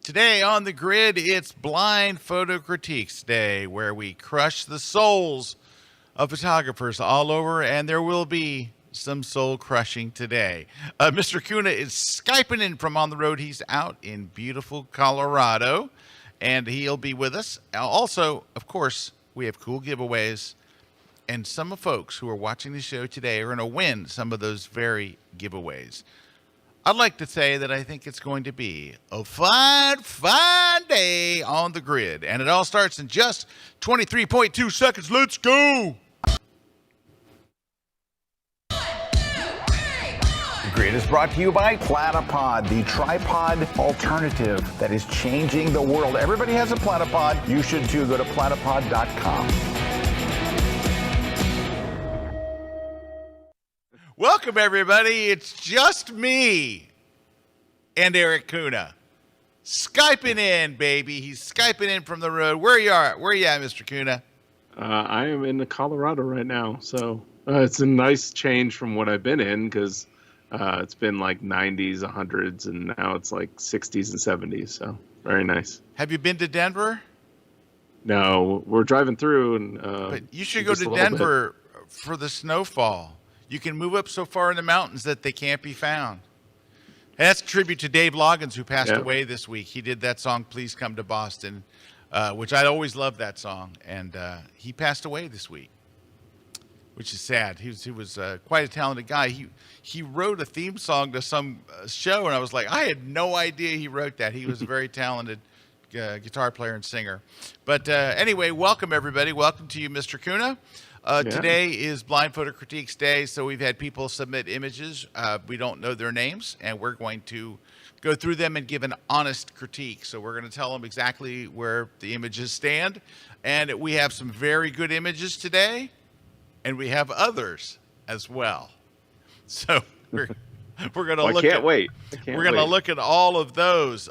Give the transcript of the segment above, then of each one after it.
Today on the grid, it's Blind Photo Critiques Day, where we crush the souls of photographers all over, and there will be some soul crushing today. Mr. Kuna is Skyping in from on the road. He's out in beautiful Colorado, and he'll be with us. Also, of course, we have cool giveaways, and some of folks who are watching the show today are going to win some of those very giveaways. I'd like to say that I think it's going to be a fine, fine day on the grid. And it all starts in just 23.2 seconds. Let's go. The grid is brought to you by Platypod, the tripod alternative that is changing the world. Everybody has a Platypod. You should too. Go to platypod.com. Welcome, everybody. It's just me and Erik Kuna. Skyping in, baby. He's Skyping in from the road. Where you at, Mr. Kuna? I am in Colorado right now, so it's a nice change from what I've been in because it's been like 90s, 100s, and now it's like 60s and 70s, so very nice. Have you been to Denver? No, we're driving through. And but you should go to Denver for the snowfall. You can move up so far in the mountains that they can't be found. And that's a tribute to Dave Loggins, who passed away this week. He did that song, Please Come to Boston, which I always loved that song. And he passed away this week, which is sad. He was quite a talented guy. He wrote a theme song to some show, and I was like, I had no idea he wrote that. He was a very talented guitar player and singer. But anyway, welcome, everybody. Welcome to you, Mr. Kuna. Today is Blind Photo Critiques Day, so we've had people submit images. We don't know their names, and we're going to go through them and give an honest critique. So we're going to tell them exactly where the images stand. And we have some very good images today, and we have others as well. So we're going to look at wait. We're going to look at all of those.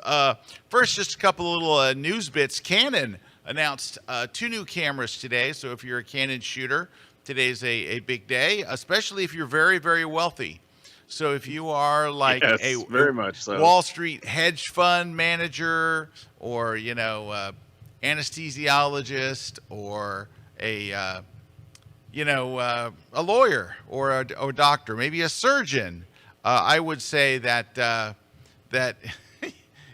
First, just a couple of little news bits. Canon announced 2 new cameras today. So if you're a Canon shooter, today's a big day, especially if you're very, very wealthy. So if you are like very much so. Wall Street hedge fund manager, or anesthesiologist, or a lawyer, or a doctor, maybe a surgeon, I would say that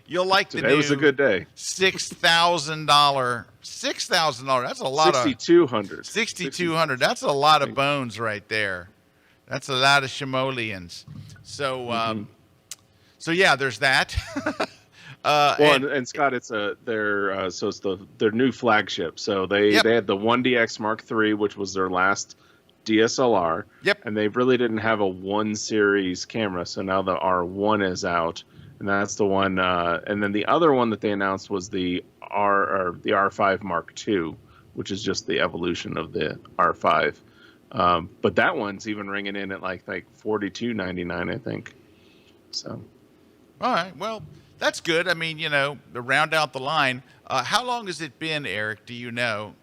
you'll like Today was a good day. $6,000. That's a lot. $6,200. $6,200. That's a lot of bones right there. That's a lot of simoleons. So, so yeah, there's that. And Scott, it's their new flagship. So they had the 1DX Mark III, which was their last DSLR. Yep. And they really didn't have a 1 series camera. So now the R1 is out. And that's the one, and then the other one that they announced was the R5 Mark II, which is just the evolution of the R5. But that one's even ringing in at like $42.99, I think. So, all right, well, that's good. I mean, to round out the line. How long has it been, Erik? Do you know,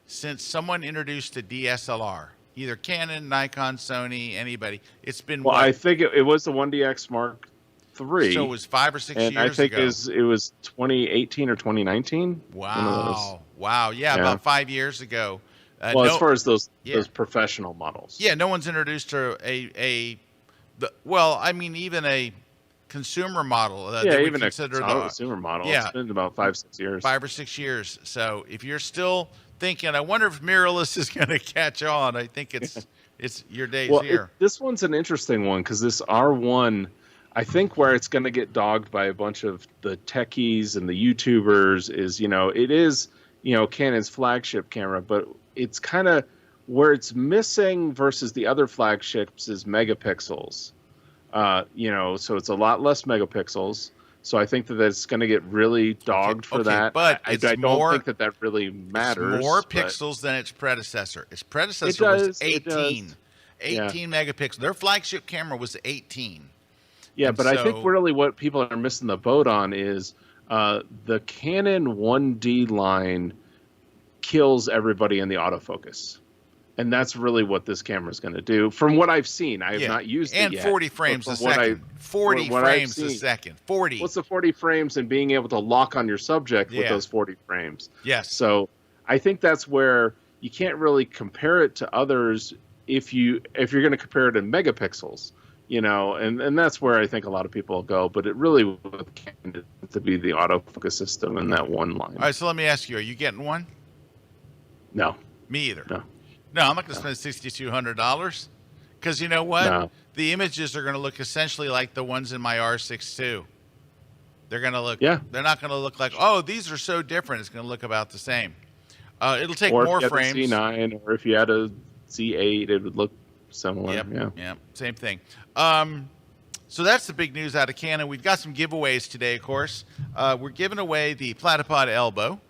since someone introduced a DSLR? Either Canon, Nikon, Sony, anybody. It's been. Well, I think it was the 1DX Mark III. So it was 5 or 6 years ago. And I think it was 2018 or 2019. Wow. Yeah, about 5 years ago. As far as those professional models. Yeah, no one's introduced to even a consumer model. Even a consumer model. Yeah. It's been about 5-6 years. 5 or 6 years. So if you're still thinking, I wonder if mirrorless is going to catch on, I think it's your day's here. This one's an interesting one because this R1, I think where it's going to get dogged by a bunch of the techies and the YouTubers is, it is, Canon's flagship camera, but it's kind of where it's missing versus the other flagships is megapixels. So it's a lot less megapixels. So I think that it's going to get really dogged for that. But I don't think that really matters. It's more pixels than its predecessor. Its predecessor was 18. 18 megapixels. Their flagship camera was 18. Yeah, but I think really what people are missing the boat on is the Canon 1D line kills everybody in the autofocus. And that's really what this camera is going to do. From what I've seen, I have not used it yet. And 40 frames a second. 40 frames a second. 40. What's the 40 frames and being able to lock on your subject with those 40 frames? Yes. So I think that's where you can't really compare it to others if you're going to compare it in megapixels, and that's where I think a lot of people go. But it really would to be the autofocus system in that one line. All right, so let me ask you: are you getting one? No. Me either. No, I'm not going to spend $6,200 because you know what? No. The images are going to look essentially like the ones in my R6 II. They're going to look. Yeah. They're not going to look like, oh, these are so different. It's going to look about the same. It'll take or more if you frames. had a C9, or if you had a C8, it would look similar. Yep, same thing. So that's the big news out of Canon. We've got some giveaways today, of course. We're giving away the Platypod Elbow,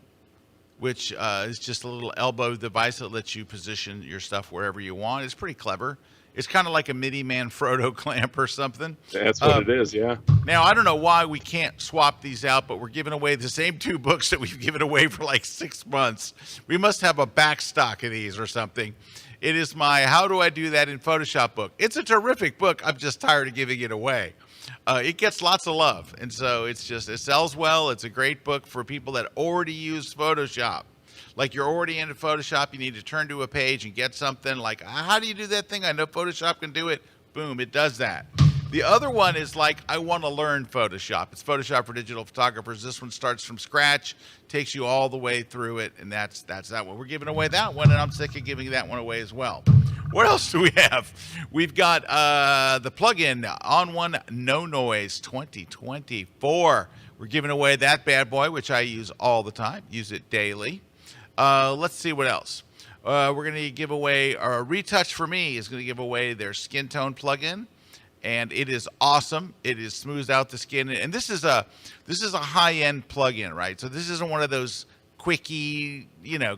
which is just a little elbow device that lets you position your stuff wherever you want. It's pretty clever. It's kind of like a mini Manfrotto clamp or something. That's what it is, yeah. Now, I don't know why we can't swap these out, but we're giving away the same 2 books that we've given away for like 6 months. We must have a back stock of these or something. It is my How Do I Do That in Photoshop book. It's a terrific book. I'm just tired of giving it away. It gets lots of love, and so it sells well. It's a great book for people that already use Photoshop. Like you're already into Photoshop, you need to turn to a page and get something like, how do you do that thing? I know Photoshop can do it. Boom, it does that. The other one is like, I want to learn Photoshop. It's Photoshop for digital photographers. This one starts from scratch, takes you all the way through it, and that's that one. We're giving away that one, and I'm sick of giving that one away as well. What else do we have? We've got the plug-in On One No Noise 2024. We're giving away that bad boy, which I use all the time, use it daily. Let's see what else. We're going to give away, Retouch for Me is going to give away their skin tone plugin, and it is awesome. It is smooths out the skin, and this is a high-end plugin, right? So this isn't one of those quickie,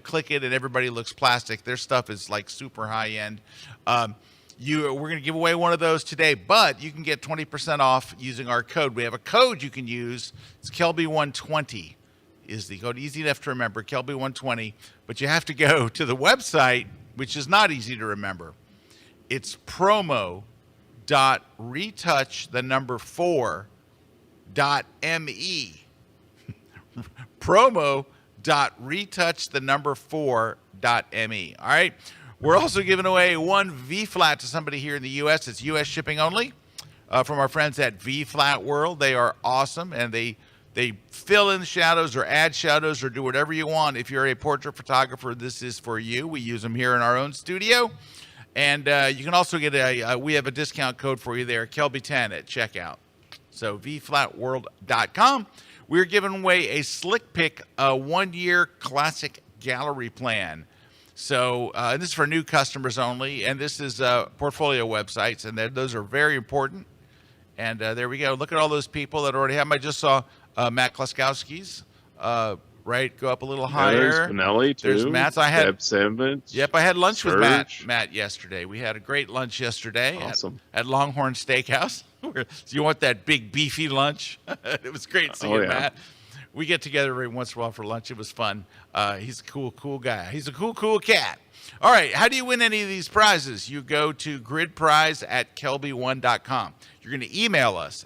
click it and everybody looks plastic. Their stuff is like super high-end. We're going to give away one of those today, but you can get 20% off using our code. We have a code you can use. It's Kelby120. Is the code. Easy enough to remember, Kelby120, but you have to go to the website, which is not easy to remember. It's promo.retouch4.me. promo.retouch4.me. All right. We're also giving away one V-Flat to somebody here in the U.S. It's U.S. shipping only from our friends at V-Flat World. They are awesome, and they fill in shadows or add shadows or do whatever you want. If you're a portrait photographer, this is for you. We use them here in our own studio. And you can also get we have a discount code for you there, Kelby10 at checkout. So vflatworld.com. We're giving away a Slick Pick 1-year classic gallery plan. So this is for new customers only, and this is portfolio websites, and those are very important. And there we go. Look at all those people that already have them. I just saw Matt Klaskowski's, right? Go up a little higher. There's Benelli, too. There's Matt's. I had Simmons. Yep, I had lunch Serge. with Matt yesterday. We had a great lunch yesterday at Longhorn Steakhouse. So you want that big beefy lunch? It was great seeing Matt. We get together every once in a while for lunch. It was fun. He's a cool guy. He's a cool cat. All right, how do you win any of these prizes? You go to gridprize@kelby1.com. You're going to email us.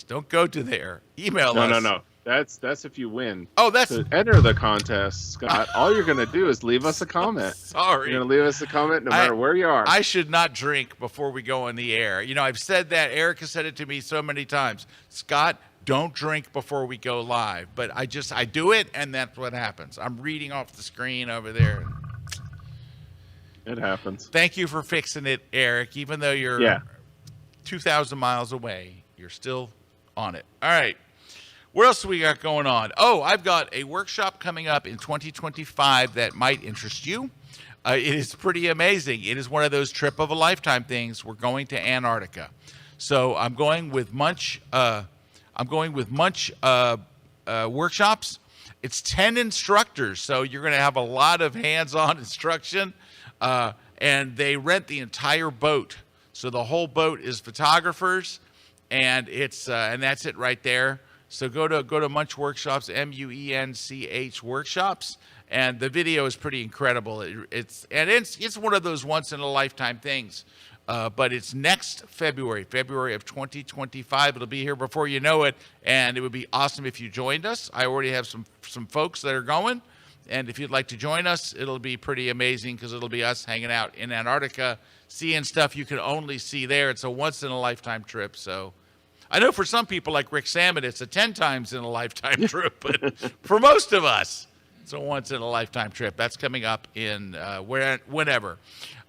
Don't go to there. Email us. No. That's if you win. Oh, that's to enter the contest, Scott. All you're going to do is leave us a comment. Sorry. You're going to leave us a comment no matter where you are. I should not drink before we go on the air. I've said that. Erik has said it to me so many times. Scott, don't drink before we go live. But I do it, and that's what happens. I'm reading off the screen over there. It happens. Thank you for fixing it, Erik. Even though you're 2,000 miles away, you're still on it. All right. What else do we got going on? Oh, I've got a workshop coming up in 2025 that might interest you. It is pretty amazing. It is one of those trip of a lifetime things. We're going to Antarctica. So I'm going with Munch. Workshops. It's 10 instructors, so you're going to have a lot of hands-on instruction. And they rent the entire boat. So the whole boat is photographers, and it's and that's it right there. So go to Munch Workshops, MUENCH Workshops, and the video is pretty incredible. It's one of those once in a lifetime things. But it's next February of 2025. It'll be here before you know it, and it would be awesome if you joined us. I already have some folks that are going, and if you'd like to join us, it'll be pretty amazing because it'll be us hanging out in Antarctica, seeing stuff you can only see there. It's a once in a lifetime trip. So I know for some people like Rick Salmon, it's a 10 times in a lifetime trip, but for most of us, it's a once in a lifetime trip. That's coming up in whenever.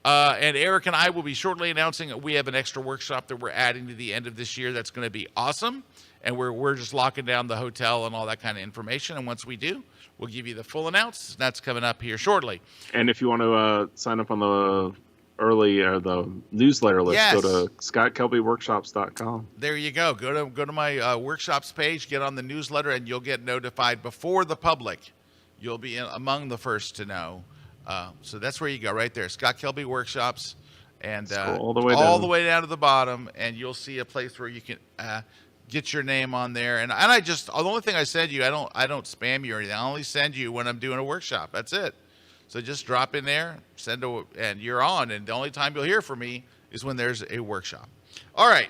And Erik and I will be shortly announcing that we have an extra workshop that we're adding to the end of this year. That's going to be awesome. And we're just locking down the hotel and all that kind of information. And once we do, we'll give you the full announce. That's coming up here shortly. And if you want to sign up on the the newsletter list, yes, go to scottkelbyworkshops.com. There you go. Go to my workshops page, get on the newsletter, and you'll get notified before the public. You'll be among the first to know. So that's where you go, right there, Scott Kelby Workshops, and all the way down to the bottom, and you'll see a place where you can get your name on there. And I just, the only thing I send you, I don't spam you or anything. I only send you when I'm doing a workshop. That's it. So just drop in there, and you're on. And the only time you'll hear from me is when there's a workshop. All right.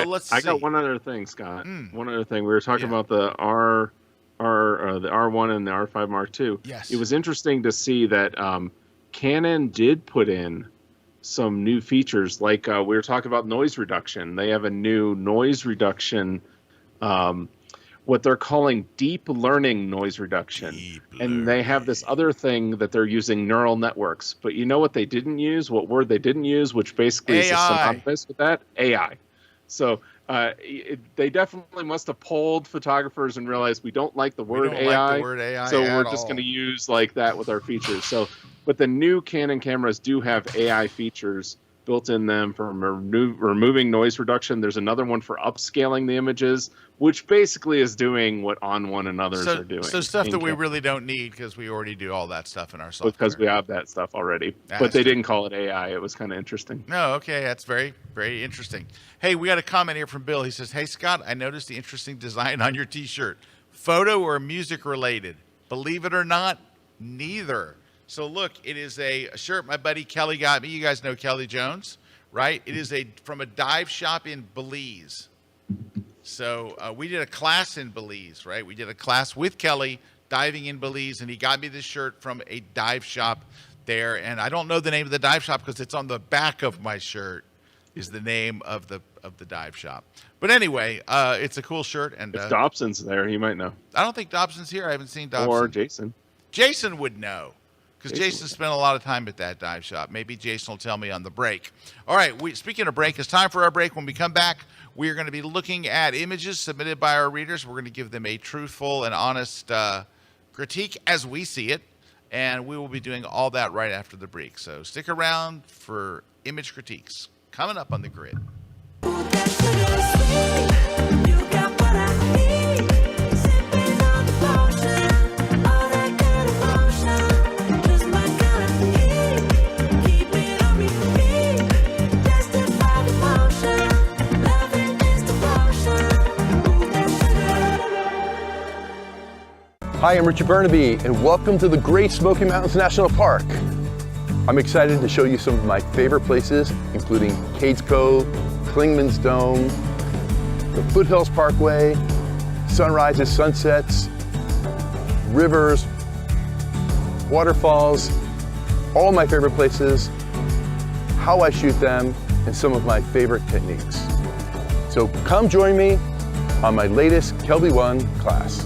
Let's see. I got one other thing, Scott. One other thing. We were talking about the the R1 and the R5 Mark II. Yes. It was interesting to see that Canon did put in some new features, like we were talking about noise reduction. They have a new noise reduction, what they're calling deep learning noise reduction. And they have this other thing that they're using neural networks. But you know what they didn't use? What word they didn't use, which basically is synonymous with that? AI. So they definitely must have polled photographers and realized we don't like the word AI. So we're just going to use like that with our features. So, but the new Canon cameras do have AI features built in them for removing noise reduction. There's another one for upscaling the images, which basically is doing what On1 and others are doing. So stuff that we really don't need because we already do all that stuff in our software. Because we have that stuff already. But they didn't call it AI. It was kind of interesting. No, okay. That's very, very interesting. Hey, we got a comment here from Bill. He says, "Hey, Scott, I noticed the interesting design on your T-shirt. Photo or music related? Believe it or not, neither." So look, it is a shirt my buddy Kelly got me. You guys know Kelly Jones, right? It is from a dive shop in Belize. So we did a class in Belize, right? We did a class with Kelly diving in Belize, and he got me this shirt from a dive shop there. And I don't know the name of the dive shop because it's on the back of my shirt is the name of the dive shop. But anyway, it's a cool shirt. And if Dobson's there, you might know. I don't think Dobson's here. I haven't seen Dobson. Or Jason. Jason would know. Because Jason spent a lot of time at that dive shop. Maybe Jason will tell me on the break. All right, speaking of break, it's time for our break. When we come back, we are going to be looking at images submitted by our readers. We're going to give them a truthful and honest critique as we see it. And we will be doing all that right after the break. So stick around for image critiques coming up on the grid. Hi, I'm Richard Burnaby, and welcome to the Great Smoky Mountains National Park. I'm excited to show you some of my favorite places, including Cades Cove, Klingman's Dome, the Foothills Parkway, sunrises, sunsets, rivers, waterfalls, all my favorite places, how I shoot them, and some of my favorite techniques. So come join me on my latest Kelby 1 class.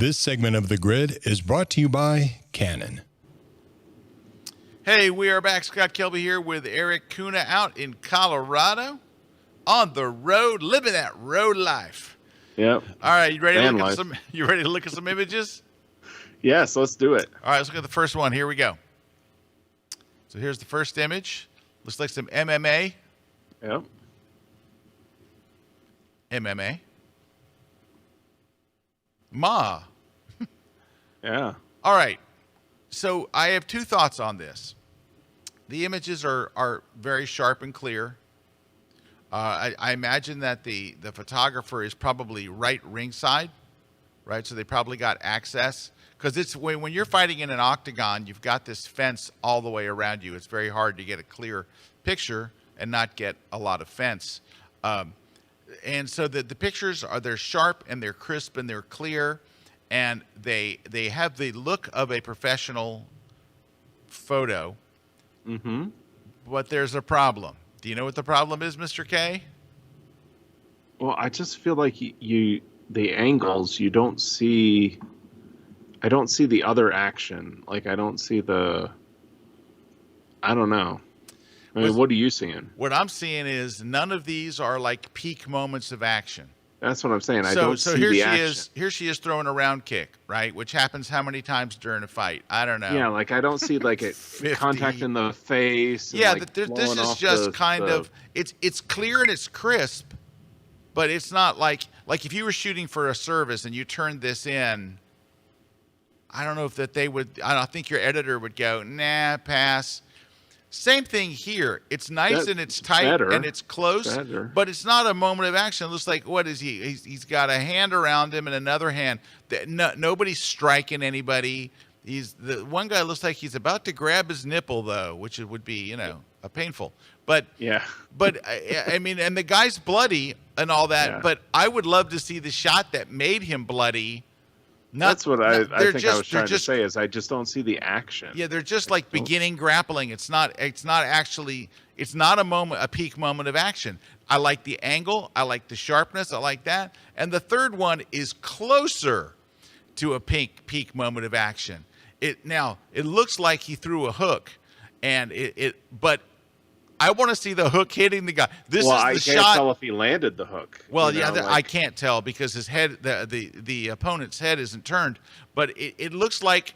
This segment of The Grid is brought to you by Canon. Hey, we are back. Scott Kelby here with Erik Kuna out in Colorado on the road, living that road life. Yep. All right, you ready to Van look life. at some? You ready to look at some images? Yes, let's do it. All right, let's look at the first one. Here we go. So here's the first image. Looks like some MMA. Yep. MMA. Ma. Yeah. All right. So I have two thoughts on this. The images are very sharp and clear. I imagine that the photographer is probably right ringside, right? So they probably got access. Because it's when you're fighting in an octagon, you've got this fence all the way around you. It's very hard to get a clear picture and not get a lot of fence. And so the pictures they're sharp and they're crisp and they're clear, and they have the look of a professional photo. Mm-hmm. But there's a problem. Do you know what the problem is, Mr. K? Well, I just feel like the angles, you don't see. I don't see the other action. Like, I don't see the. I don't know. I mean, what are you seeing? What I'm seeing is none of these are like peak moments of action. That's what I'm saying. I don't see here the she action. here she is throwing a round kick, right? Which happens how many times during a fight? I don't know. Yeah, like I don't see like it 50. contact in the face. And, Yeah, like, this blowing is off just kind of it's clear and it's crisp, but it's not like if you were shooting for a service and you turned this in. I don't know if that they would. I don't think your editor would go, nah, pass. Same thing here. It's nice and it's tight and it's close, but it's not a moment of action. It looks like, what is he? He's got a hand around him and another hand. Nobody's striking anybody. The one guy looks like he's about to grab his nipple though, which would be, a painful. But yeah. But I mean, and the guy's bloody and all that. Yeah. But I would love to see the shot that made him bloody. That's what I think I was trying to say is I just don't see the action. Yeah, they're just like beginning grappling. It's not a peak moment of action. I like the angle. I like the sharpness. I like that. And the third one is closer to a peak moment of action. It looks like he threw a hook, and but I want to see the hook hitting the guy. I can't tell if he landed the hook. Well, I can't tell because his head, the opponent's head isn't turned. But it looks like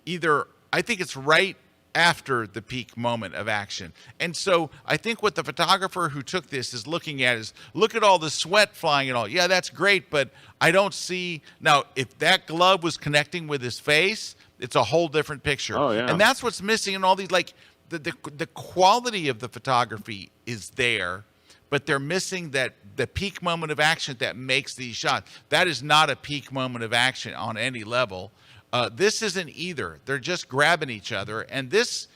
I think it's right after the peak moment of action. And so I think what the photographer who took this is looking at is, look at all the sweat flying and all. Yeah, that's great, but I don't see. Now, if that glove was connecting with his face, it's a whole different picture. Oh, yeah. And that's what's missing in all these, like, the quality of the photography is there, but they're missing the peak moment of action that makes these shots. That is not a peak moment of action on any level. This isn't either. They're just grabbing each other, and this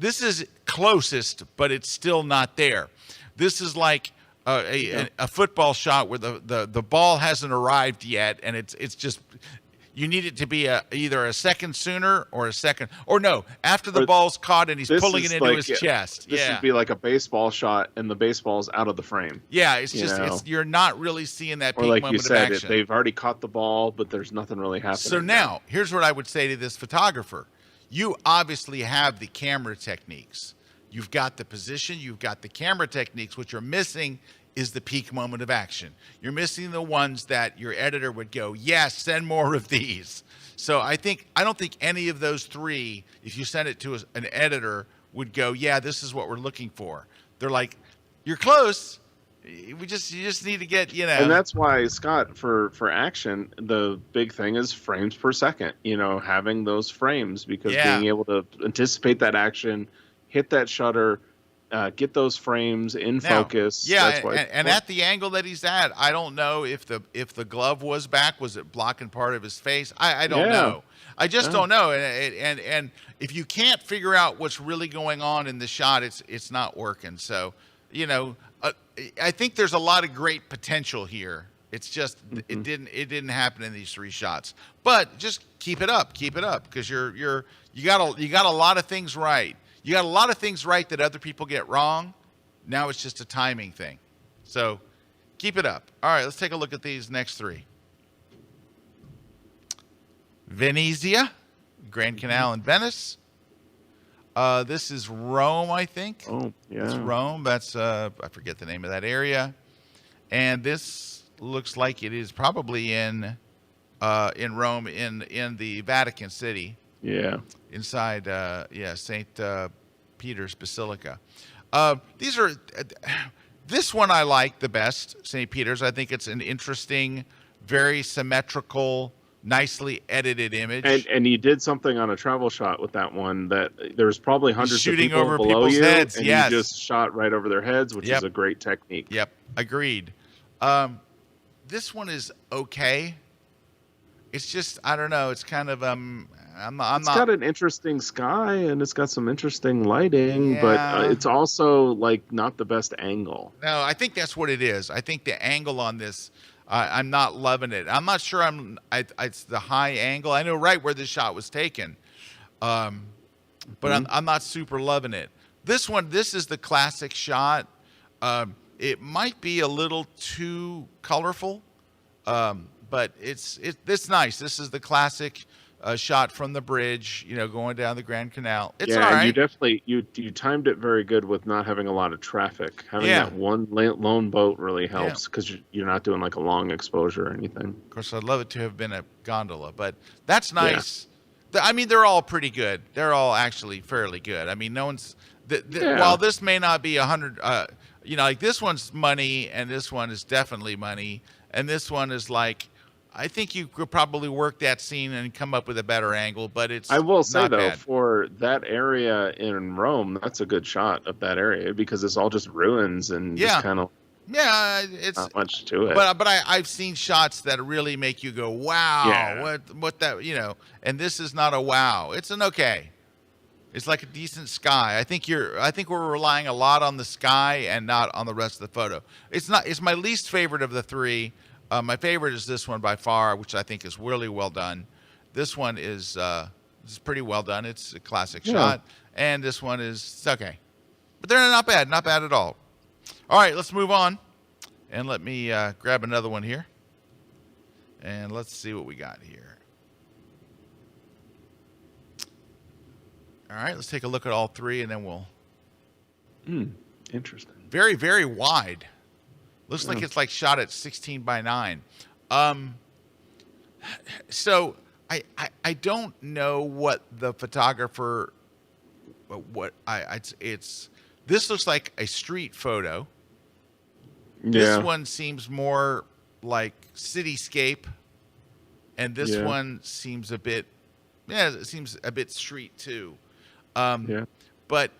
is closest, but it's still not there. This is like a football shot where the ball hasn't arrived yet, and it's just. You need it to be either a second sooner or after the ball's caught and he's pulling it into his chest. This would be like a baseball shot and the baseball's out of the frame. Yeah, it's just you're not really seeing that peak moment of action. Or like you said, they've already caught the ball, but there's nothing really happening. So now, here's what I would say to this photographer. You obviously have the camera techniques. You've got the position, you've got the camera techniques. What you're missing is the peak moment of action. You're missing the ones that your editor would go, yes, send more of these. So I don't think any of those three, if you send it to an editor, would go, yeah, this is what we're looking for. They're like, you're close. You just need to get, And that's why, Scott, for action, the big thing is frames per second, having those frames, because being able to anticipate that action, hit that shutter, get those frames in focus. Yeah, and at the angle that he's at, I don't know if the glove was back. Was it blocking part of his face? I don't know. I just don't know. And if you can't figure out what's really going on in the shot, it's not working. So, I think there's a lot of great potential here. It's just it didn't happen in these three shots. But just keep it up, because you got a lot of things right. You got a lot of things right that other people get wrong. Now it's just a timing thing. So keep it up. All right, let's take a look at these next three. Venezia, Grand Canal in Venice. This is Rome, I think. Oh, yeah. It's Rome. That's I forget the name of that area. And this looks like it is probably in Rome, in the Vatican City. Yeah. Inside, St. Peter's Basilica. This one I like the best, St. Peter's. I think it's an interesting, very symmetrical, nicely edited image. And you did something on a travel shot with that one that there's probably hundreds Shooting of people over below people's you, heads, and yes. you just shot right over their heads, which is a great technique. Yep, agreed. This one is okay. It's just, I don't know. It's kind of It's got an interesting sky and it's got some interesting lighting, but it's also like not the best angle. No, I think that's what it is. I think the angle on this, I'm not loving it. I'm not sure it's the high angle. I know right where this shot was taken, but I'm not super loving it. This is the classic shot. It might be a little too colorful, but it's nice. This is the classic shot from the bridge, going down the Grand Canal. It's all right. You definitely you timed it very good with not having a lot of traffic. Having that one lone boat really helps because you're not doing like a long exposure or anything. Of course, I'd love it to have been a gondola, but that's nice. Yeah. I mean, they're all pretty good. They're all actually fairly good. I mean, no one's while this may not be 100, like this one's money, and this one is definitely money, and this one is like, I think you could probably work that scene and come up with a better angle, but it's I will say, though, bad. For that area in Rome, that's a good shot of that area because it's all just ruins and just kind of it's not much to it. But I've seen shots that really make you go, wow, what that, and this is not a wow. It's an okay. It's like a decent sky. I think we're relying a lot on the sky and not on the rest of the photo. It's my least favorite of the three. My favorite is this one by far, which I think is really well done. This one is pretty well done. It's a classic shot. And this one is okay. But they're not bad at all. All right, let's move on. And let me grab another one here. And let's see what we got here. All right, let's take a look at all three, and then we'll... Interesting. Very, very wide. Looks like it's like shot at 16 by 9. So I don't know what the photographer, this looks like a street photo. Yeah. This one seems more like cityscape, and this one seems a bit, it seems a bit street too. But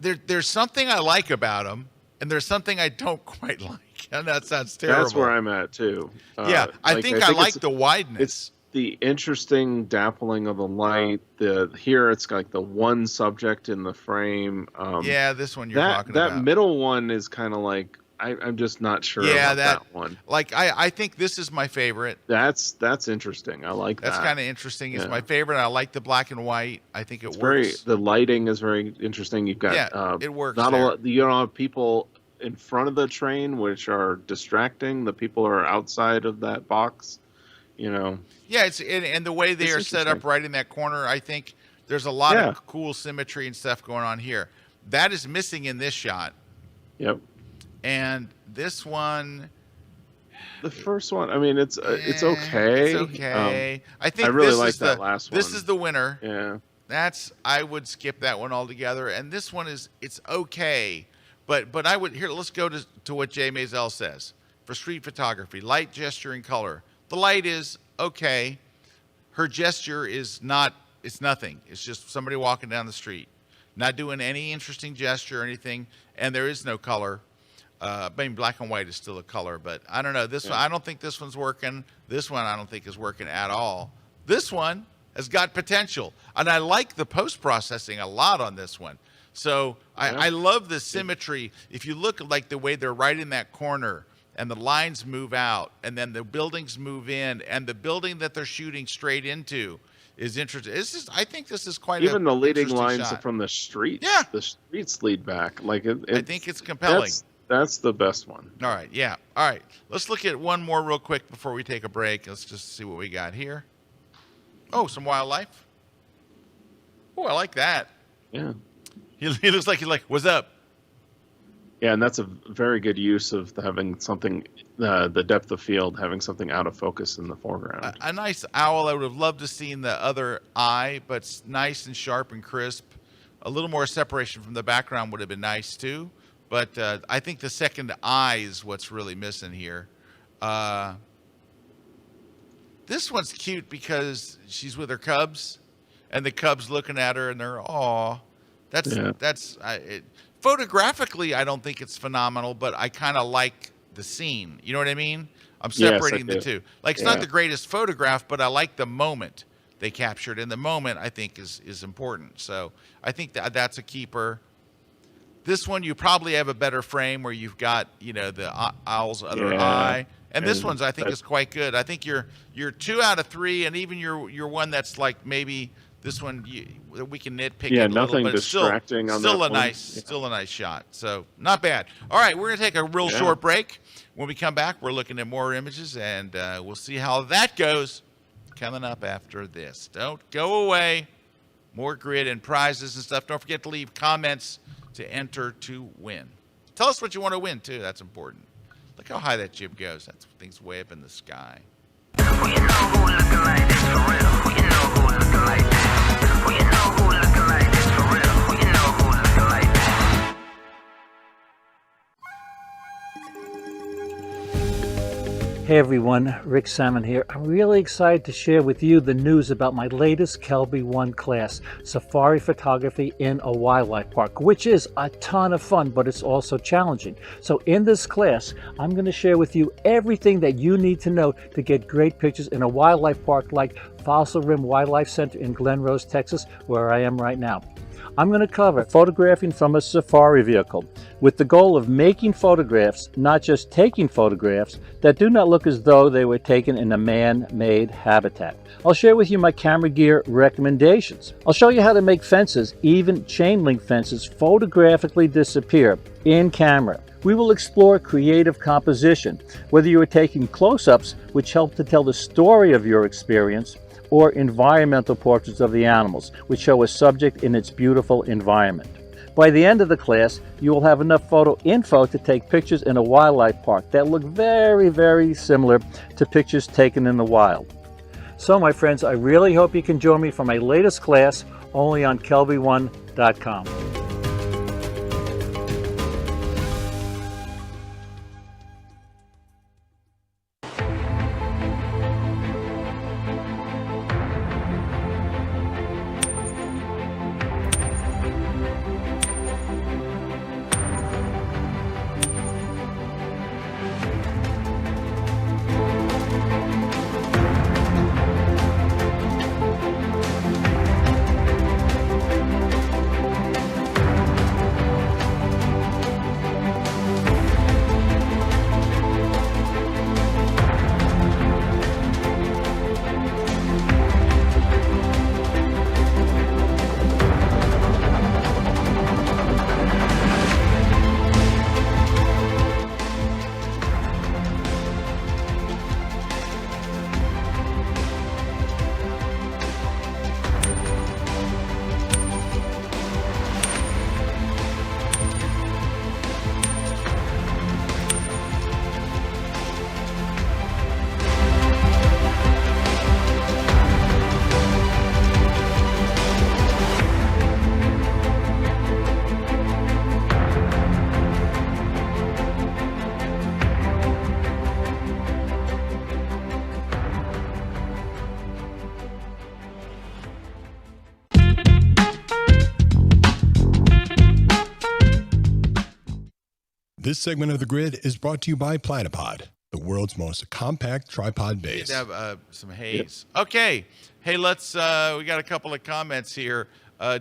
There's something I like about them, and there's something I don't quite like, and that sounds terrible. That's where I'm at too. I think I like the wideness. It's the interesting dappling of the light. Here it's like the one subject in the frame. This one you're talking about. That middle one is kind of like I'm just not sure about that one. Like I think this is my favorite. That's interesting. I like that. That's kind of interesting. It's my favorite. I like the black and white. I think it works. The lighting is very interesting. You've got it works. Not a lot. You don't have people in front of the train, which are distracting. The people are outside of that box. Yeah, and the way they are set up right in that corner. I think there's a lot of cool symmetry and stuff going on here. That is missing in this shot. Yep. And this one, the first one, I mean, it's okay. It's okay. I think I really like that last one. This is the winner. Yeah. I would skip that one altogether. And this one it's okay, but I would let's go to what Jay Maisel says for street photography: light, gesture, and color. The light is okay. Her gesture is not. It's nothing. It's just somebody walking down the street, not doing any interesting gesture or anything, and there is no color. I mean, black and white is still a color, but I don't know. This one, I don't think this one's working. This one, I don't think is working at all. This one has got potential, and I like the post-processing a lot on this one. So I love the symmetry. If you look like the way they're right in that corner, and the lines move out, and then the buildings move in, and the building that they're shooting straight into is interesting. I think this is quite the leading lines shot. from the street. Yeah, the streets lead back. Like I think it's compelling. That's the best one. All right, yeah. All right, let's look at one more real quick before we take a break. Let's just see what we got here. Oh, some wildlife. Oh, I like that. Yeah. He looks like he's like, what's up? Yeah, and that's a very good use of having something, the depth of field, having something out of focus in the foreground. A nice owl. I would have loved to seen the other eye, but it's nice and sharp and crisp. A little more separation from the background would have been nice too. But I think the second eye is what's really missing here. This one's cute because she's with her cubs, and the cubs looking at her, and they're aw. Photographically, I don't think it's phenomenal, but I kind of like the scene. You know what I mean? I'm separating the two. Like, it's not the greatest photograph, but I like the moment they captured, and the moment I think is important. So I think that's a keeper. This one, you probably have a better frame where you've got, the owl's other eye. And this one's, I think, is quite good. I think you're 2 out of 3, and even your one that's like maybe this one we can nitpick. Yeah, it a nothing little, but distracting on that one. Still a nice shot. So not bad. All right, we're gonna take a real short break. When we come back, we're looking at more images, and we'll see how that goes coming up after this. Don't go away. More grid and prizes and stuff. Don't forget to leave comments to enter to win. Tell us what you want to win too. That's important. Look how high that jib goes. That thing's way up in the sky. Hey everyone, Rick Salmon here. I'm really excited to share with you the news about my latest Kelby 1 class, Safari Photography in a Wildlife Park, which is a ton of fun, but it's also challenging. So in this class, I'm going to share with you everything that you need to know to get great pictures in a wildlife park like Fossil Rim Wildlife Center in Glen Rose, Texas, where I am right now. I'm going to cover photographing from a safari vehicle with the goal of making photographs, not just taking photographs, that do not look as though they were taken in a man-made habitat. I'll share with you my camera gear recommendations. I'll show you how to make fences, even chain link fences, photographically disappear in camera. We will explore creative composition, whether you are taking close-ups, which help to tell the story of your experience, or environmental portraits of the animals, which show a subject in its beautiful environment. By the end of the class, you will have enough photo info to take pictures in a wildlife park that look very, very similar to pictures taken in the wild. So my friends, I really hope you can join me for my latest class, only on Kelby1.com. This segment of the grid is brought to you by Platypod, the world's most compact tripod We base. have some haze. Okay. Hey, let's. We got a couple of comments here.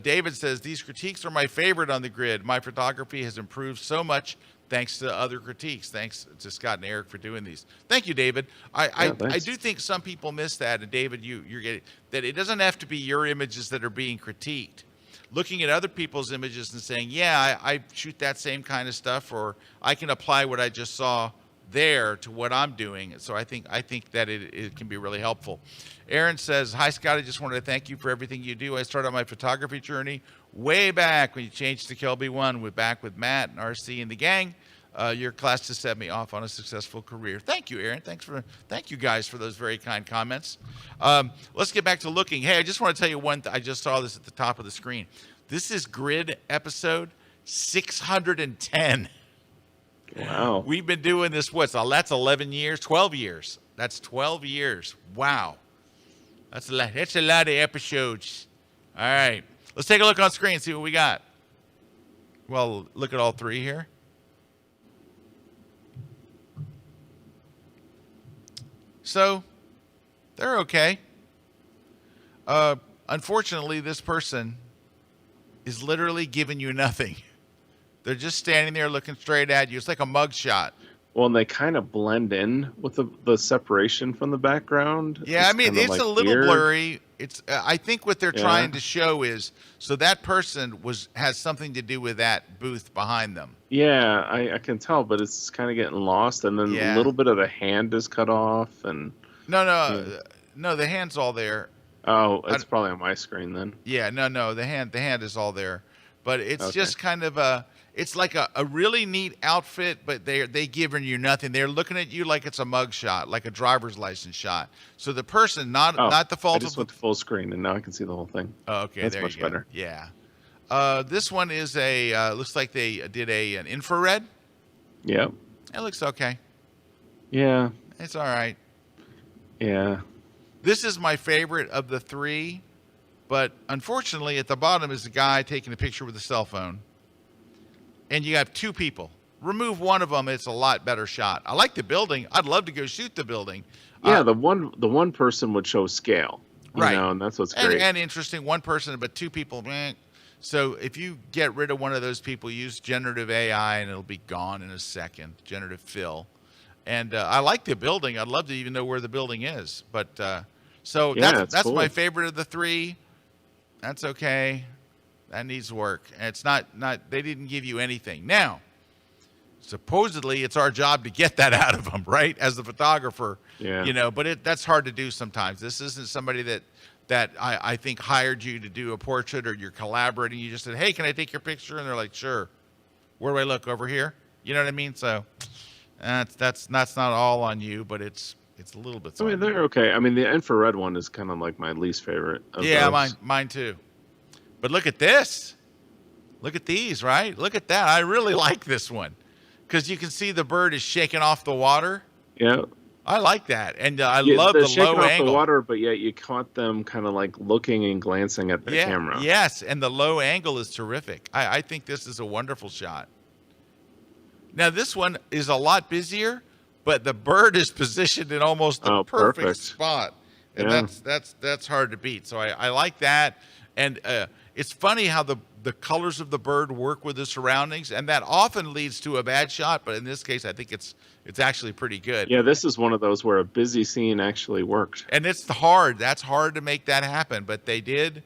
David says, these critiques are my favorite on the grid. My photography has improved so much thanks to other critiques. Thanks to Scott and Eric for doing these. Thank you, David. I do think some people miss that. And David, you're getting that it doesn't have to be your images that are being critiqued. looking at other people's images and saying, yeah, I shoot that same kind of stuff, or I can apply what I just saw there to what I'm doing. So I think that it can be really helpful. Aaron says, hi, Scott. I just wanted to thank you for everything you do. I started my photography journey way back when you changed to Kelby 1. We're back with Matt and RC and the gang. Your class just set me off on a successful career. Thank you, Aaron. Thank you guys for those very kind comments. Let's get back to looking. Hey, I just want to tell you one. I just saw this at the top of the screen. This is Grid episode 610. Wow. We've been doing this, that's 11 years, 12 years. That's 12 years. Wow. That's a lot. That's a lot of episodes. All right. Let's take a look on screen and see what we got. Well, look at all three here. So, they're okay. Unfortunately, this person is literally giving you nothing. They're just standing there looking straight at you. It's like a mug shot. Well, and they kind of blend in with the separation from the background. Yeah, I mean, it's like a little weird. blurry. It's I think what they're trying to show is, so that person has something to do with that booth behind them. Yeah, I can tell, but it's kind of getting lost, and then a little bit of the hand is cut off, and no, the hand's all there. Oh, it's probably on my screen then. Yeah, no, the hand is all there, but it's just kind of it's like a really neat outfit, but they giving you nothing. They're looking at you like it's a mug shot, like a driver's license shot. So the person, not the fault I of just went to full screen, and now I can see the whole thing. Oh, okay, that's there much you go. better. Yeah. This one is looks like they did an infrared. Yep. It looks okay. Yeah. It's all right. Yeah. This is my favorite of the three, but unfortunately at the bottom is a guy taking a picture with a cell phone. And you have two people. Remove one of them, it's a lot better shot. I like the building. I'd love to go shoot the building. Yeah, the one person would show scale. Right. And that's what's great. And interesting, one person, but two people, So if you get rid of one of those people, use generative AI and it'll be gone in a second. Generative fill. And I like the building. I'd love to even know where the building is. But that's cool. My favorite of the three. That's okay. That needs work. And it's not they didn't give you anything. Now, supposedly it's our job to get that out of them, right? As the photographer. Yeah. But that's hard to do sometimes. This isn't somebody that I think hired you to do a portrait, or you're collaborating. You just said, hey, can I take your picture? And they're like, sure. Where do I look? Over here? You know what I mean? So that's not all on you, but it's a little bit. I mean, they're okay. I mean, the infrared one is kind of like my least favorite of those. Mine too. But look at this. Look at these, right? Look at that. I really like this one because you can see the bird is shaking off the water. Yeah. I like that. And I love the low off angle. The water, but yet you caught them kind of like looking and glancing at the camera. Yes, and the low angle is terrific. I think this is a wonderful shot. Now, this one is a lot busier, but the bird is positioned in almost the perfect spot. And that's hard to beat. So I like that. And it's funny how the colors of the bird work with the surroundings, and that often leads to a bad shot. But in this case, I think it's actually pretty good. Yeah, this is one of those where a busy scene actually worked. And it's hard. That's hard to make that happen, but they did.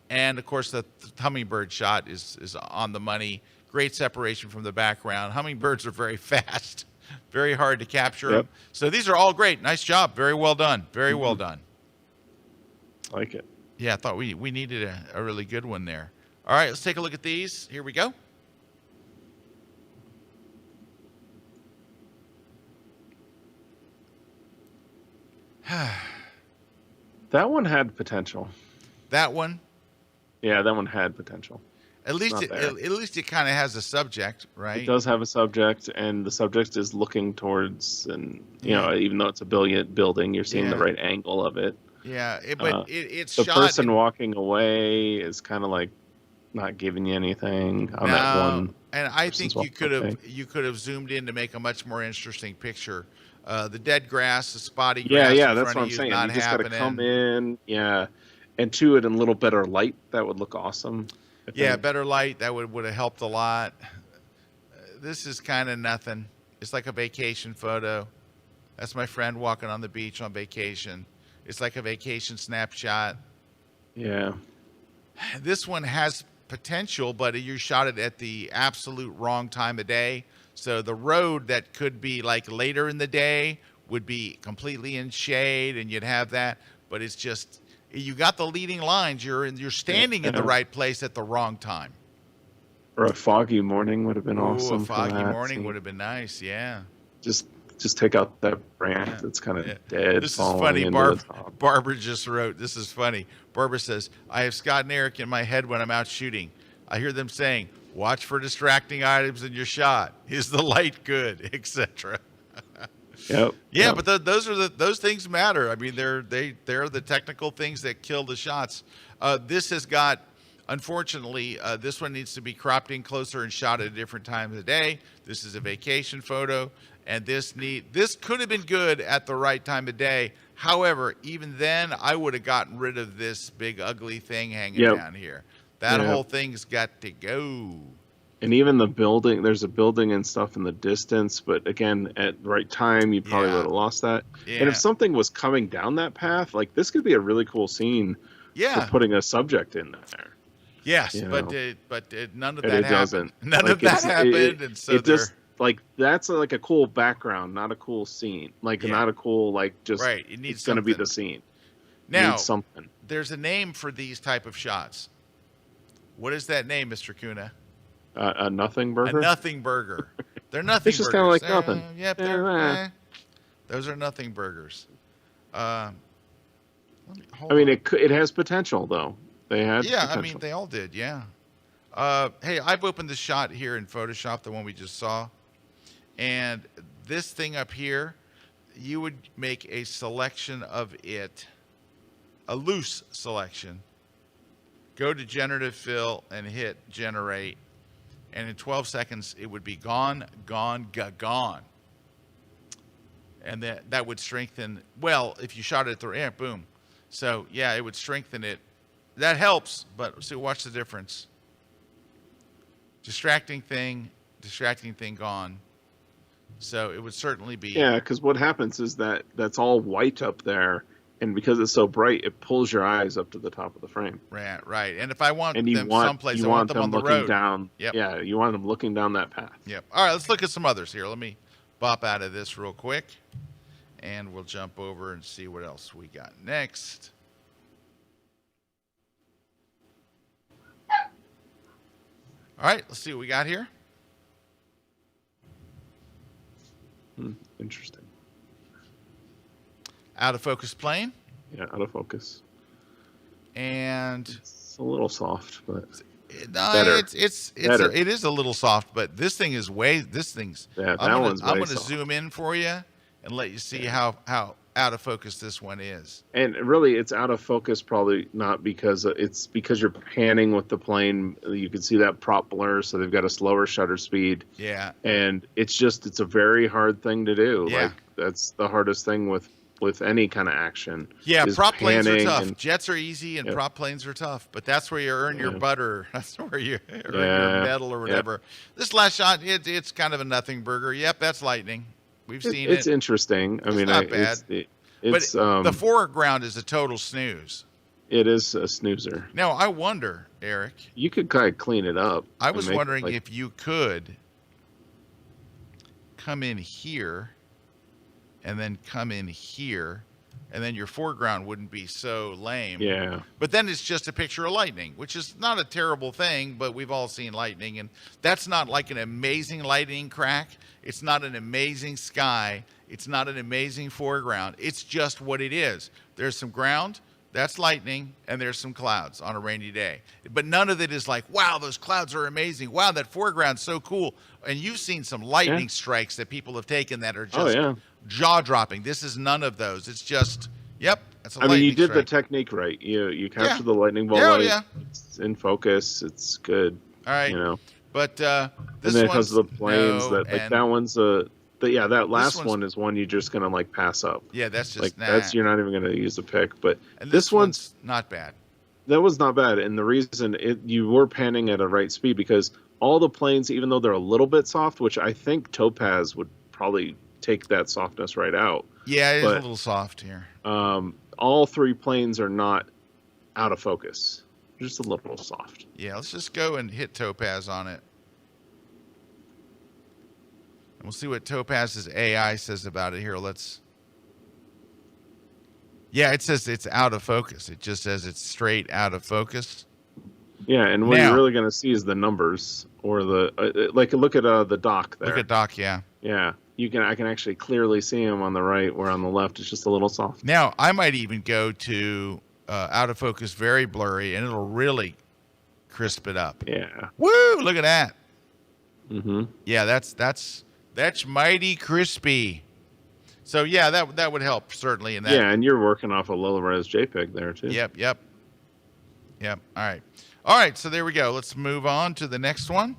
And of course, the hummingbird shot is on the money. Great separation from the background. Hummingbirds are very fast, very hard to capture them. So these are all great. Nice job. Very well done. Very well done. Like it. Yeah, I thought we needed a really good one there. All right, let's take a look at these. Here we go. That one had potential. That one? Yeah, that one had potential. At least it kind of has a subject, right? It does have a subject, and the subject is looking towards, and even though it's a building, you're seeing the right angle of it. Yeah, it's the shot. The person walking away is kind of like not giving you anything on that one. And I think you could have zoomed in to make a much more interesting picture. The dead grass, the spotty grass. Yeah, in that's front what of I'm saying. Not You just got to happening. come in, and to it in a little better light. That would look awesome. Yeah, better light. That would have helped a lot. This is kind of nothing. It's like a vacation photo. That's my friend walking on the beach on vacation. It's like a vacation snapshot. Yeah. This one has potential, but you shot it at the absolute wrong time of day. So the road that could be like later in the day would be completely in shade, and you'd have that. But it's just, you got the leading lines. You're standing in the right place at the wrong time. Or a foggy morning would have been awesome. A foggy morning would have been nice. Yeah. Just take out that branch that's kind of dead. This is funny. Barbara just wrote, this is funny. Barbara says, I have Scott and Erik in my head when I'm out shooting. I hear them saying, watch for distracting items in your shot. Is the light good, etc. Yep. Yeah, but those things matter. I mean, they're the technical things that kill the shots. This has got, unfortunately, this one needs to be cropped in closer and shot at a different time of the day. This is a vacation photo, and this could have been good at the right time of day. However, even then, I would have gotten rid of this big ugly thing hanging down here. That whole thing's got to go. And even the building, there's a building and stuff in the distance, but again, at the right time, you probably would have lost that. Yeah. And if something was coming down that path, like this could be a really cool scene for putting a subject in there. Yes, but none of that happened. None of that happened, and so like that's like a cool background, not a cool scene. Like not a cool just It needs it's going to be the scene. Now, needs something. There's a name for these type of shots. What is that name, Mr. Kuna? A nothing burger. A nothing burger. They're nothing. It's just kind of like nothing. Yep, those are nothing burgers. I mean, it has potential though. They had potential. I mean, they all did. Yeah. Hey, I've opened the shot here in Photoshop, the one we just saw, and this thing up here, you would make a selection of it, a loose selection. Go to generative fill and hit generate, and in 12 seconds it would be gone. And that would strengthen. Well, if you shot it at the boom. So yeah, it would strengthen it. That helps, but see, watch the difference. Distracting thing gone. So it would certainly be. Yeah, because what happens is that's all white up there, and because it's so bright, it pulls your eyes up to the top of the frame. Right. And if I want them someplace, I want them on the looking road. Down. Yep. Yeah, you want them looking down that path. Yep. All right, let's look at some others here. Let me bop out of this real quick, and we'll jump over and see what else we got next. All right, let's see what we got here. Interesting. Out of focus plane. Yeah, out of focus. And it's a little soft, but better. It is a little soft, but this thing's I'm gonna zoom in for you and let you see how out of focus this one is. And really, it's out of focus probably not because you're panning with the plane. You can see that prop blur, so they've got a slower shutter speed. Yeah. And it's a very hard thing to do. Yeah. Like that's the hardest thing with any kind of action. Yeah, prop planes are tough. Jets are easy, and prop planes are tough. But that's where you earn your butter. That's where you earn your medal or whatever. Yep. This last shot, it's kind of a nothing burger. Yep, that's lightning. We've seen it. It's interesting. I mean, not bad. It's but the foreground is a total snooze. It is a snoozer. Now, I wonder, Erik. You could kind of clean it up. I was wondering if you could come in here and then come in here, and then your foreground wouldn't be so lame. Yeah. But then it's just a picture of lightning, which is not a terrible thing, but we've all seen lightning, and that's not like an amazing lightning crack. It's not an amazing sky. It's not an amazing foreground. It's just what it is. There's some ground, that's lightning, and there's some clouds on a rainy day. But none of it is like, wow, those clouds are amazing. Wow, that foreground's so cool. And you've seen some lightning strikes that people have taken that are just jaw-dropping. This is none of those. It's just, that's a lightning strike. I mean, you did the technique right. You captured the lightning bolt light. Yeah. It's in focus. It's good. All right. But this and then because of the planes, that one's that last one is one you're just gonna pass up. Yeah, that's just you're not even gonna use a pick. But and this one's not bad. That was not bad, and the reason you were panning at a right speed because all the planes, even though they're a little bit soft, which I think Topaz would probably take that softness right out. Yeah, it is a little soft here. All three planes are not out of focus. just a little soft. Yeah, let's just go and hit Topaz on it. And we'll see what Topaz's AI says about it here. Yeah, it says it's out of focus. It just says it's straight out of focus. Yeah, and what Now, you're really going to see is the numbers or the like. Look at the dock there. Look at dock, yeah. Yeah, I can actually clearly see them on the right, where on the left it's just a little soft. Now, I might even go to out of focus, very blurry, and it'll really crisp it up. Yeah. Woo! Look at that. Mm-hmm. Yeah, that's mighty crispy. So yeah, that would help certainly in that. Yeah, and you're working off a low res JPEG there too. Yep. All right. So there we go. Let's move on to the next one.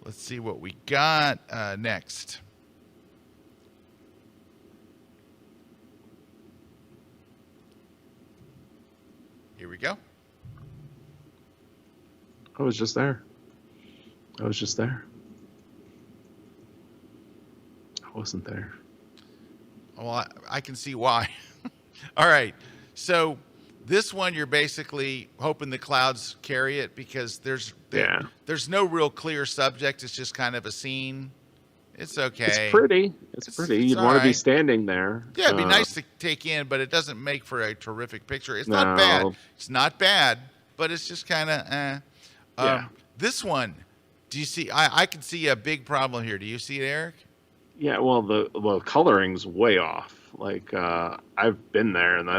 Let's see what we got next. Here we go. I was just there. I wasn't there. Well, I can see why. All right. So this one, you're basically hoping the clouds carry it because there's no real clear subject. It's just kind of a scene. It's okay. It's pretty. It's pretty. You'd want to be standing there. Yeah, it'd be nice to take in, but it doesn't make for a terrific picture. It's not bad. It's not bad, but it's just kind of yeah. This one, do you see? I can see a big problem here. Do you see it, Eric? Yeah, well, the coloring's way off. Like I've been there, and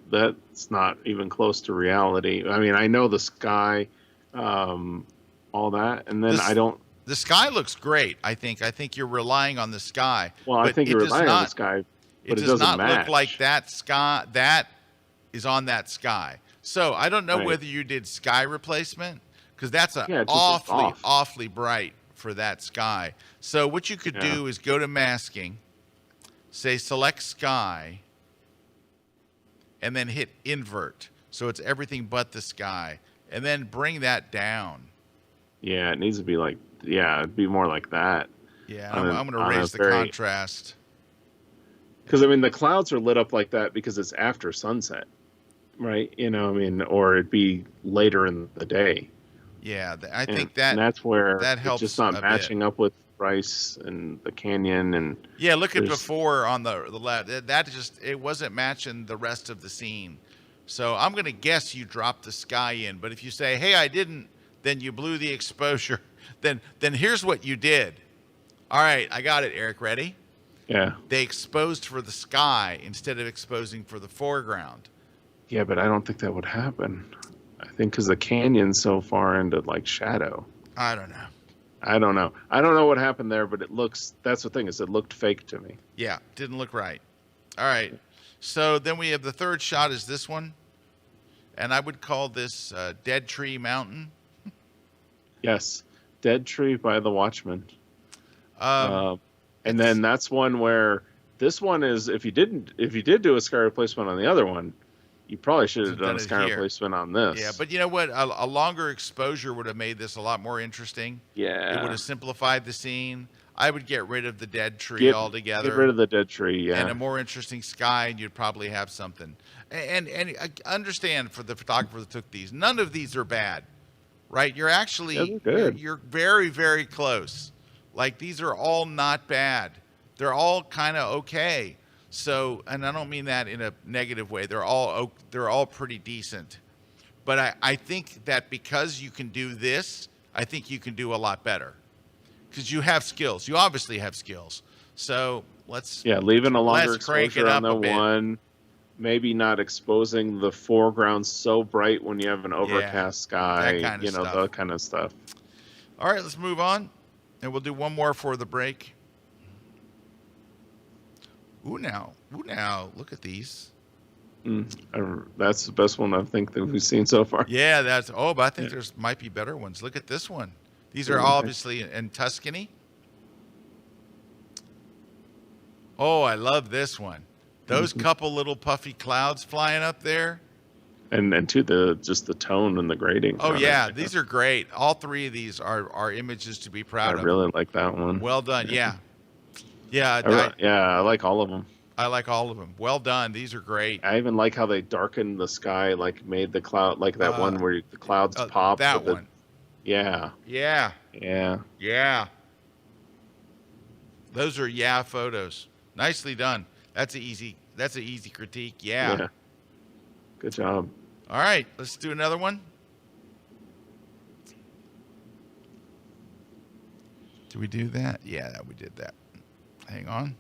that's not even close to reality. I mean, I know the sky, all that, and then I don't. The sky looks great. I think you're relying on the sky. Well, I think you're relying on the sky, but it does doesn't not match. look like that sky. That is on that sky. So I don't know whether you did sky replacement because that's awfully bright for that sky. So what you could do is go to masking, say select sky, and then hit invert. So it's everything but the sky, and then bring that down. Yeah, it needs to be like, it'd be more like that. Yeah, I'm going to raise the contrast. Because, I mean, the clouds are lit up like that because it's after sunset, right? You know, I mean, or it'd be later in the day. Yeah, I think that that's where that helps. It's just not matching up with Rice and the canyon and. Yeah, look at before on the left. It wasn't matching the rest of the scene. So I'm going to guess you dropped the sky in. But if you say, hey, I didn't, then you blew the exposure. Then here's what you did. All right, I got it, Eric. Ready? Yeah. They exposed for the sky instead of exposing for the foreground. Yeah, but I don't think that would happen. I think because the canyon's so far into like shadow. I don't know. I don't know what happened there, but that's the thing is it looked fake to me. Yeah, didn't look right. All right. So then we have the third shot is this one. And I would call this Dead Tree Mountain. Yes. Dead Tree by the Watchman. And then that's one where this one is if you did do a sky replacement on the other one, you probably should have done a sky replacement on this. Yeah, but you know what? A longer exposure would have made this a lot more interesting. Yeah. It would have simplified the scene. I would get rid of the dead tree altogether. Get rid of the dead tree, yeah. And a more interesting sky, and you'd probably have something. And understand for the photographer that took these, none of these are bad, right? You're actually you're very, very close. Like these are all not bad. They're all kind of okay. So, and I don't mean that in a negative way. They're all pretty decent. But I think that because you can do this, I think you can do a lot better. Because you have skills. You obviously have skills. So leaving a longer exposure on the one, maybe not exposing the foreground so bright when you have an overcast sky, that kind of stuff. All right, let's move on. And we'll do one more for the break. Ooh, now, look at these. That's the best one I think that we've seen so far. Yeah, but I think there's might be better ones. Look at this one. These are obviously in Tuscany. Oh, I love this one. Those couple little puffy clouds flying up there. And to the tone and the grading. Oh yeah, these are great. All three of these are images to be proud of. I really like that one. Well done. Yeah. Yeah. I like all of them. I like all of them. Well done. These are great. I even like how they darkened the sky, like made the cloud, like that one where the clouds pop. That one. Yeah. Yeah. Yeah. Yeah. Those are photos. Nicely done. That's an easy critique. Yeah. Good job. All right, let's do another one. Did we do that? Yeah, we did that. Hang on.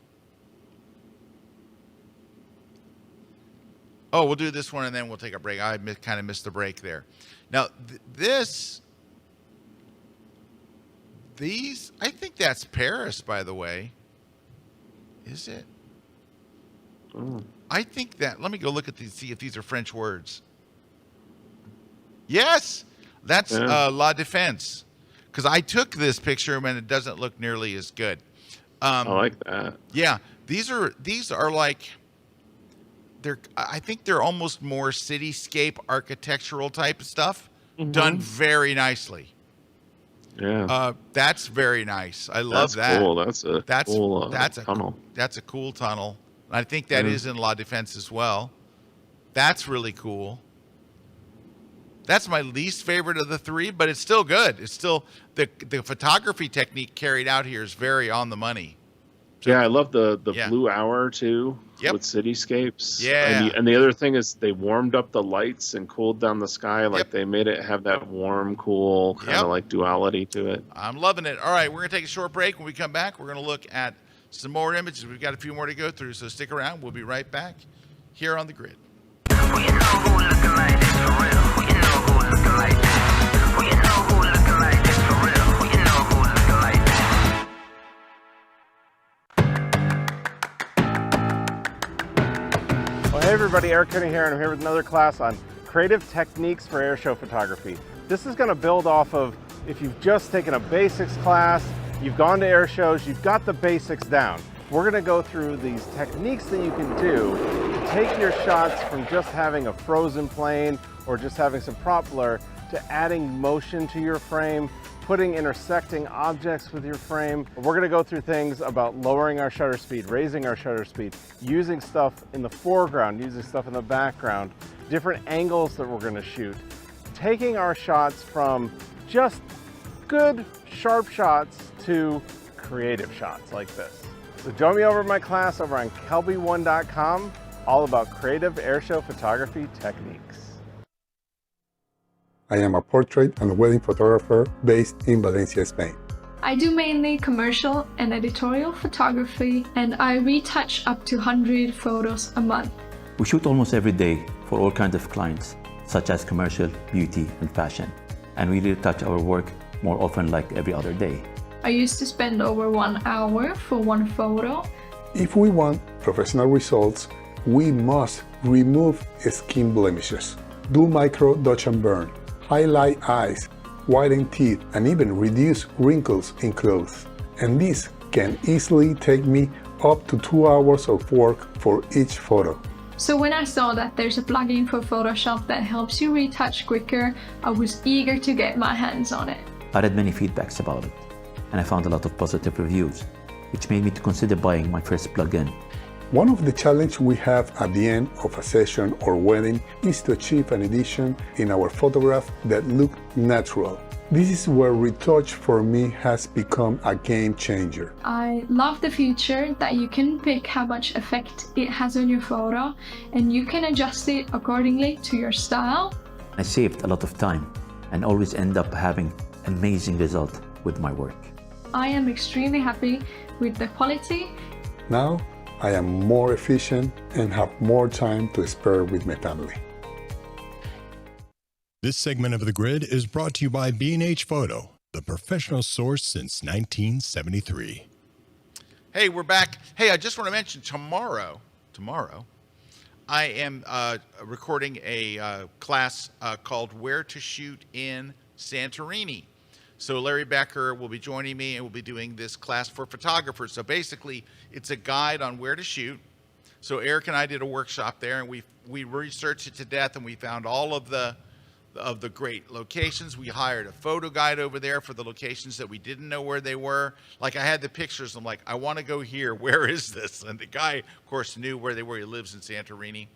Oh, we'll do this one and then we'll take a break. I kind of missed the break there. Now, these, I think that's Paris, by the way. Is it? I think that, let me go look at these, see if these are French words. Yes, that's La Défense. Because I took this picture and it doesn't look nearly as good. I like that. Yeah, these are like, I think they're almost more cityscape architectural type of stuff, done very nicely. Yeah, that's very nice. I love that. Cool. That's a cool tunnel. That's a cool tunnel. I think that is in La Défense as well. That's really cool. That's my least favorite of the three, but it's still good. It's still the photography technique carried out here is very on the money. So, I love the blue hour too with cityscapes. Yeah, and the other thing is they warmed up the lights and cooled down the sky. Like they made it have that warm, cool kind of like duality to it. I'm loving it. All right, we're gonna take a short break. When we come back, we're gonna look at some more images. We've got a few more to go through, so stick around. We'll be right back here on The Grid. Hey everybody, Erik here, and I'm here with another class on creative techniques for airshow photography. This is going to build off of if you've just taken a basics class, you've gone to air shows, you've got the basics down. We're going to go through these techniques that you can do to take your shots from just having a frozen plane or just having some prop blur to adding motion to your frame, putting intersecting objects with your frame. We're gonna go through things about lowering our shutter speed, raising our shutter speed, using stuff in the foreground, using stuff in the background, different angles that we're gonna shoot, taking our shots from just good, sharp shots to creative shots like this. So join me over at my class over on kelby1.com, all about creative airshow photography techniques. I am a portrait and wedding photographer based in Valencia, Spain. I do mainly commercial and editorial photography, and I retouch up to 100 photos a month. We shoot almost every day for all kinds of clients, such as commercial, beauty, and fashion. And we retouch our work more often, like every other day. I used to spend over 1 hour for one photo. If we want professional results, we must remove skin blemishes, do micro dodge and burn, highlight eyes, whiten teeth, and even reduce wrinkles in clothes. And this can easily take me up to 2 hours of work for each photo. So when I saw that there's a plugin for Photoshop that helps you retouch quicker, I was eager to get my hands on it. I read many feedbacks about it, and I found a lot of positive reviews, which made me to consider buying my first plugin. One of the challenges we have at the end of a session or wedding is to achieve an edition in our photograph that look natural. This is where retouch for me has become a game changer. I love the feature that you can pick how much effect it has on your photo, and you can adjust it accordingly to your style. I saved a lot of time and always end up having amazing result with my work. I am extremely happy with the quality. Now I am more efficient and have more time to spare with my family. This segment of The Grid is brought to you by B&H Photo, the professional source since 1973. Hey, we're back. Hey, I just want to mention tomorrow, I am recording a class called Where to Shoot in Santorini. So Larry Becker will be joining me, and we'll be doing this class for photographers. So basically, it's a guide on where to shoot. So Erik and I did a workshop there, and we researched it to death, and we found all of the of the great locations. We hired a photo guide over there for the locations that we didn't know where they were. Like I had the pictures. I'm like, I want to go here. Where is this? And the guy, of course, knew where they were. He lives in Santorini.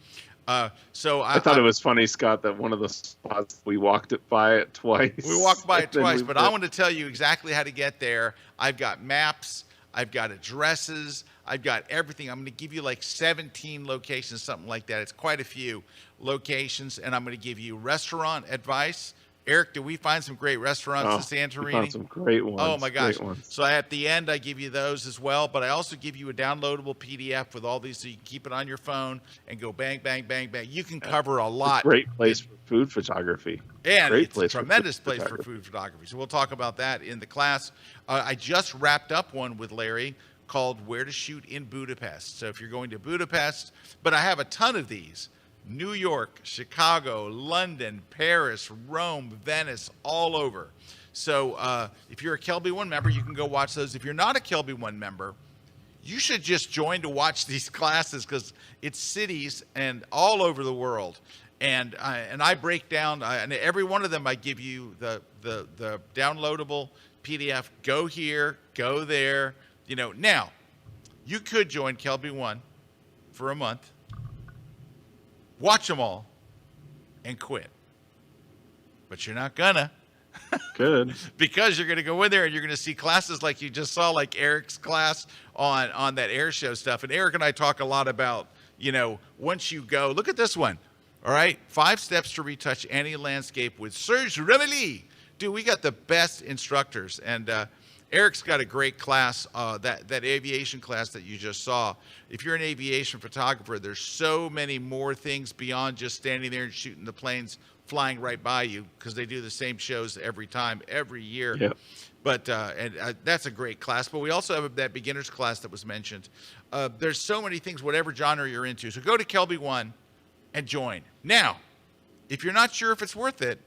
So I thought it was funny, Scott, that one of the spots we walked by it twice. We walked by it twice, but I want to tell you exactly how to get there. I've got maps. I've got addresses. I've got everything. I'm going to give you like 17 locations, something like that. It's quite a few locations, and I'm going to give you restaurant advice. Erik, did we find some great restaurants in Santorini? We found some great ones. Oh my gosh. Great ones. So at the end, I give you those as well, but I also give you a downloadable PDF with all these so you can keep it on your phone and go bang, bang, bang, bang. You can cover a lot. Great place for food photography. And great it's place a tremendous place for food photography. So we'll talk about that in the class. I just wrapped up one with Larry called Where to Shoot in Budapest. So if you're going to Budapest, but I have a ton of these. New York, Chicago, London, Paris, Rome, Venice, all over. So if you're a Kelby One member, you can go watch those. If you're not a Kelby One member, you should just join to watch these classes because it's cities and all over the world. And I break down, and every one of them I give you the downloadable PDF. Go here, go there. You know, now you could join Kelby One for a month, watch them all, and quit. But you're not gonna. Good. Because you're gonna go in there and you're gonna see classes like you just saw, like Erik's class on that air show stuff. And Erik and I talk a lot about, you know, once you go, look at this one. All right, 5 steps to retouch any landscape with Serge Remeli. Dude, we got the best instructors, and Erik's got a great class, that aviation class that you just saw. If you're an aviation photographer, there's so many more things beyond just standing there and shooting the planes flying right by you, because they do the same shows every time, every year. Yep. But that's a great class. But we also have that beginner's class that was mentioned. There's so many things, whatever genre you're into. So go to Kelby One and join. Now, if you're not sure if it's worth it,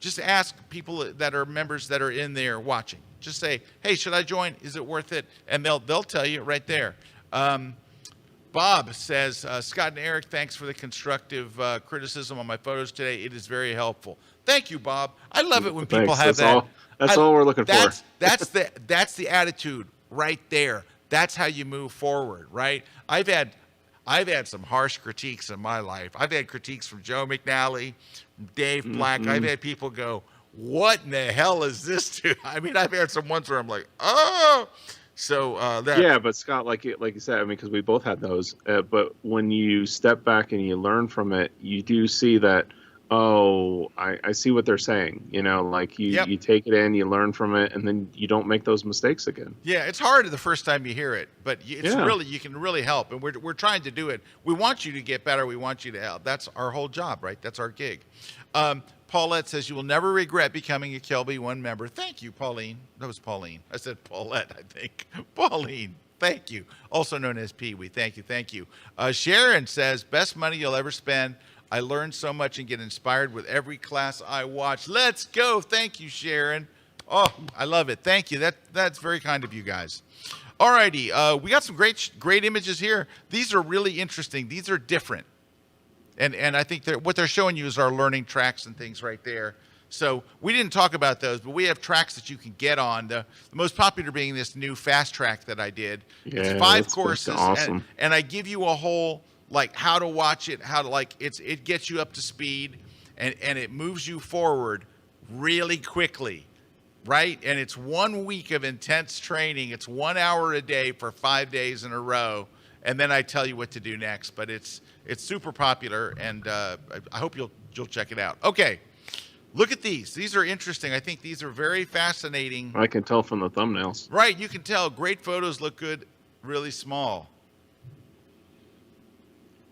just ask people that are members that are in there watching. Just say, hey, should I join? Is it worth it? And they'll tell you right there. Bob says, Scott and Erik, thanks for the constructive criticism on my photos today. It is very helpful. Thank you, Bob. I love it when people have that. That's all we're looking for. That's the attitude right there. That's how you move forward, right? I've had some harsh critiques in my life. I've had critiques from Joe McNally, from Dave Black. Mm-hmm. I've had people go, what in the hell is this to? I mean, I've had some ones where I'm like, oh. So yeah, but Scott, like you said, I mean, because we both had those. But when you step back and you learn from it, you do see that. Oh, I see what they're saying. You know, like you take it in, you learn from it, and then you don't make those mistakes again. Yeah, it's hard the first time you hear it, but it's really, you can really help, and we're trying to do it. We want you to get better. We want you to help. That's our whole job, right? That's our gig. Paulette says, you will never regret becoming a Kelby One member. Thank you, Pauline. That was Pauline. I said Paulette, I think. Pauline, thank you. Also known as P. We thank you. Thank you. Sharon says, best money you'll ever spend. I learn so much and get inspired with every class I watch. Let's go. Thank you, Sharon. Oh, I love it. Thank you. That's very kind of you guys. All righty. We got some great images here. These are really interesting. These are different. And I think what they're showing you is our learning tracks and things right there. So we didn't talk about those, but we have tracks that you can get on. The most popular being this new fast track that I did. Yeah, it's 5 courses, awesome. and I give you a whole, like, how to watch it, how to, like, it gets you up to speed, and it moves you forward really quickly, right? And it's 1 week of intense training. It's 1 hour a day for 5 days in a row, and then I tell you what to do next. But it's super popular, and I hope you'll check it out. Okay, look at these. These are interesting. I think these are very fascinating. I can tell from the thumbnails. Right, you can tell. Great photos look good, really small.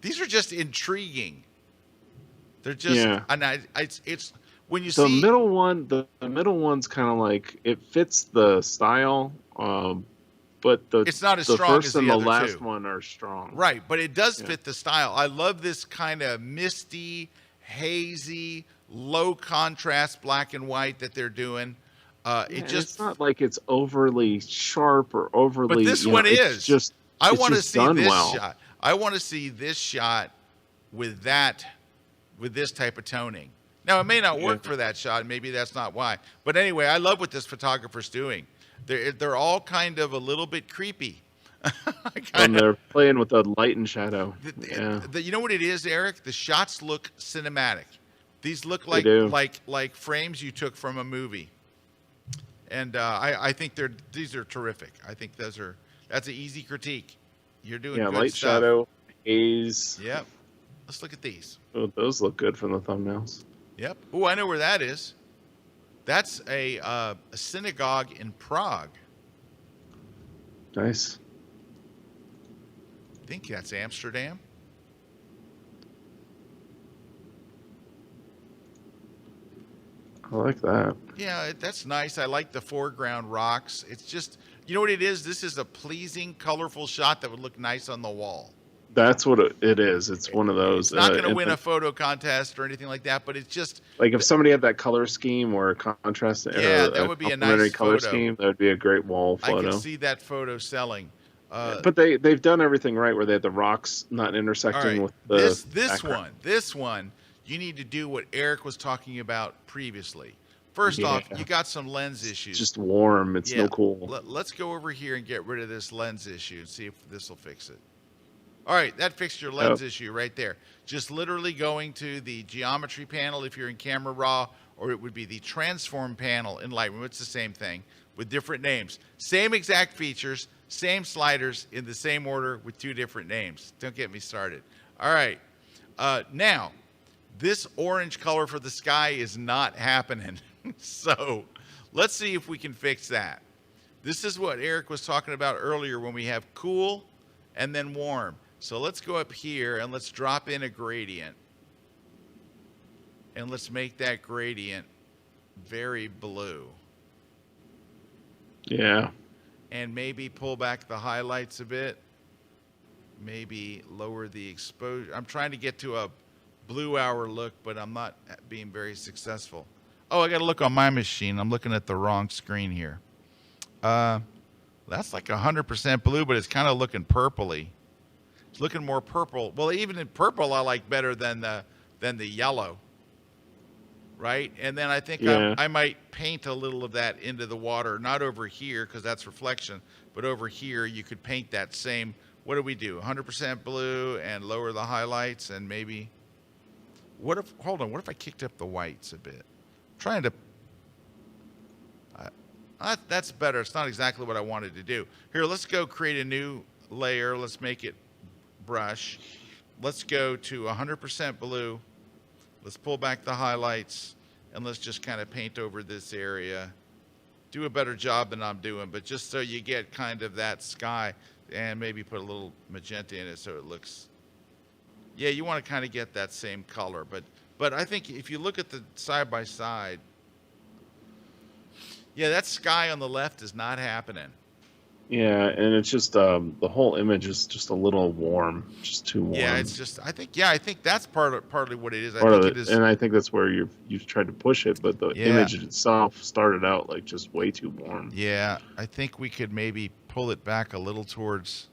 These are just intriguing. They're just, and it's when you see the middle one. The middle one's kind of like, it fits the style, but it's not as the strong first as and the the other last two. one are strong. Right, but it does fit the style. I love this kind of misty, hazy, low contrast black and white that they're doing. It's not like it's overly sharp or overly. But this one is just. I want to see this well. shot. I want to see this shot with this type of toning. Now, it may not work for that shot. Maybe that's not why. But anyway, I love what this photographer's doing. They're all kind of a little bit creepy. And they're playing with the light and shadow. You know what it is, Eric? The shots look cinematic. These look like frames you took from a movie. And I think these are terrific. I think that's an easy critique. You're doing good light, stuff. shadow, haze. Yep. Let's look at these. Oh, those look good from the thumbnails. Yep. Oh, I know where that is. That's a synagogue in Prague. Nice. I think that's Amsterdam. I like that. Yeah, that's nice. I like the foreground rocks. It's just, you know what it is? This is a pleasing, colorful shot that would look nice on the wall. That's what it is. It's one of those. It's not going to win a photo contest or anything like that, but it's just like if somebody had that color scheme or a contrast, that would be a nice color photo. scheme. That would be a great wall photo. I can see that photo selling. But they've done everything right, where they have the rocks not intersecting with the this one. You need to do what Eric was talking about previously. First off, you got some lens issues. It's just warm. It's no cool. Let's go over here and get rid of this lens issue and see if this will fix it. All right, that fixed your lens issue right there. Just literally going to the geometry panel if you're in Camera Raw, or it would be the transform panel in Lightroom. It's the same thing with different names. Same exact features, same sliders in the same order with two different names. Don't get me started. All right, now this orange color for the sky is not happening. So let's see if we can fix that. This is what Eric was talking about earlier when we have cool and then warm. So let's go up here and let's drop in a gradient. And let's make that gradient very blue. Yeah. And maybe pull back the highlights a bit. Maybe lower the exposure. I'm trying to get to a blue hour look, but I'm not being very successful. Oh, I got to look on my machine. I'm looking at the wrong screen here. That's like 100% blue, but it's kind of looking purpley. It's looking more purple. Well, even in purple, I like better than the yellow, right? And then I think I might paint a little of that into the water, not over here because that's reflection, but over here you could paint that same. What do we do? 100% blue and lower the highlights and maybe. Hold on? What if I kicked up the whites a bit? Trying to. That's better. It's not exactly what I wanted to do. Here, let's go create a new layer. Let's make it brush. Let's go to 100% blue. Let's pull back the highlights and let's just kind of paint over this area. Do a better job than I'm doing, but just so you get kind of that sky and maybe put a little magenta in it so it looks. Yeah, you want to kind of get that same color, but I think if you look at the side by side, yeah, that sky on the left is not happening. Yeah, and it's just the whole image is just a little warm, just too warm. Yeah, it's just I think that's partly what it is. And I think that's where you've tried to push it, but the image itself started out like just way too warm. Yeah, I think we could maybe pull it back a little towards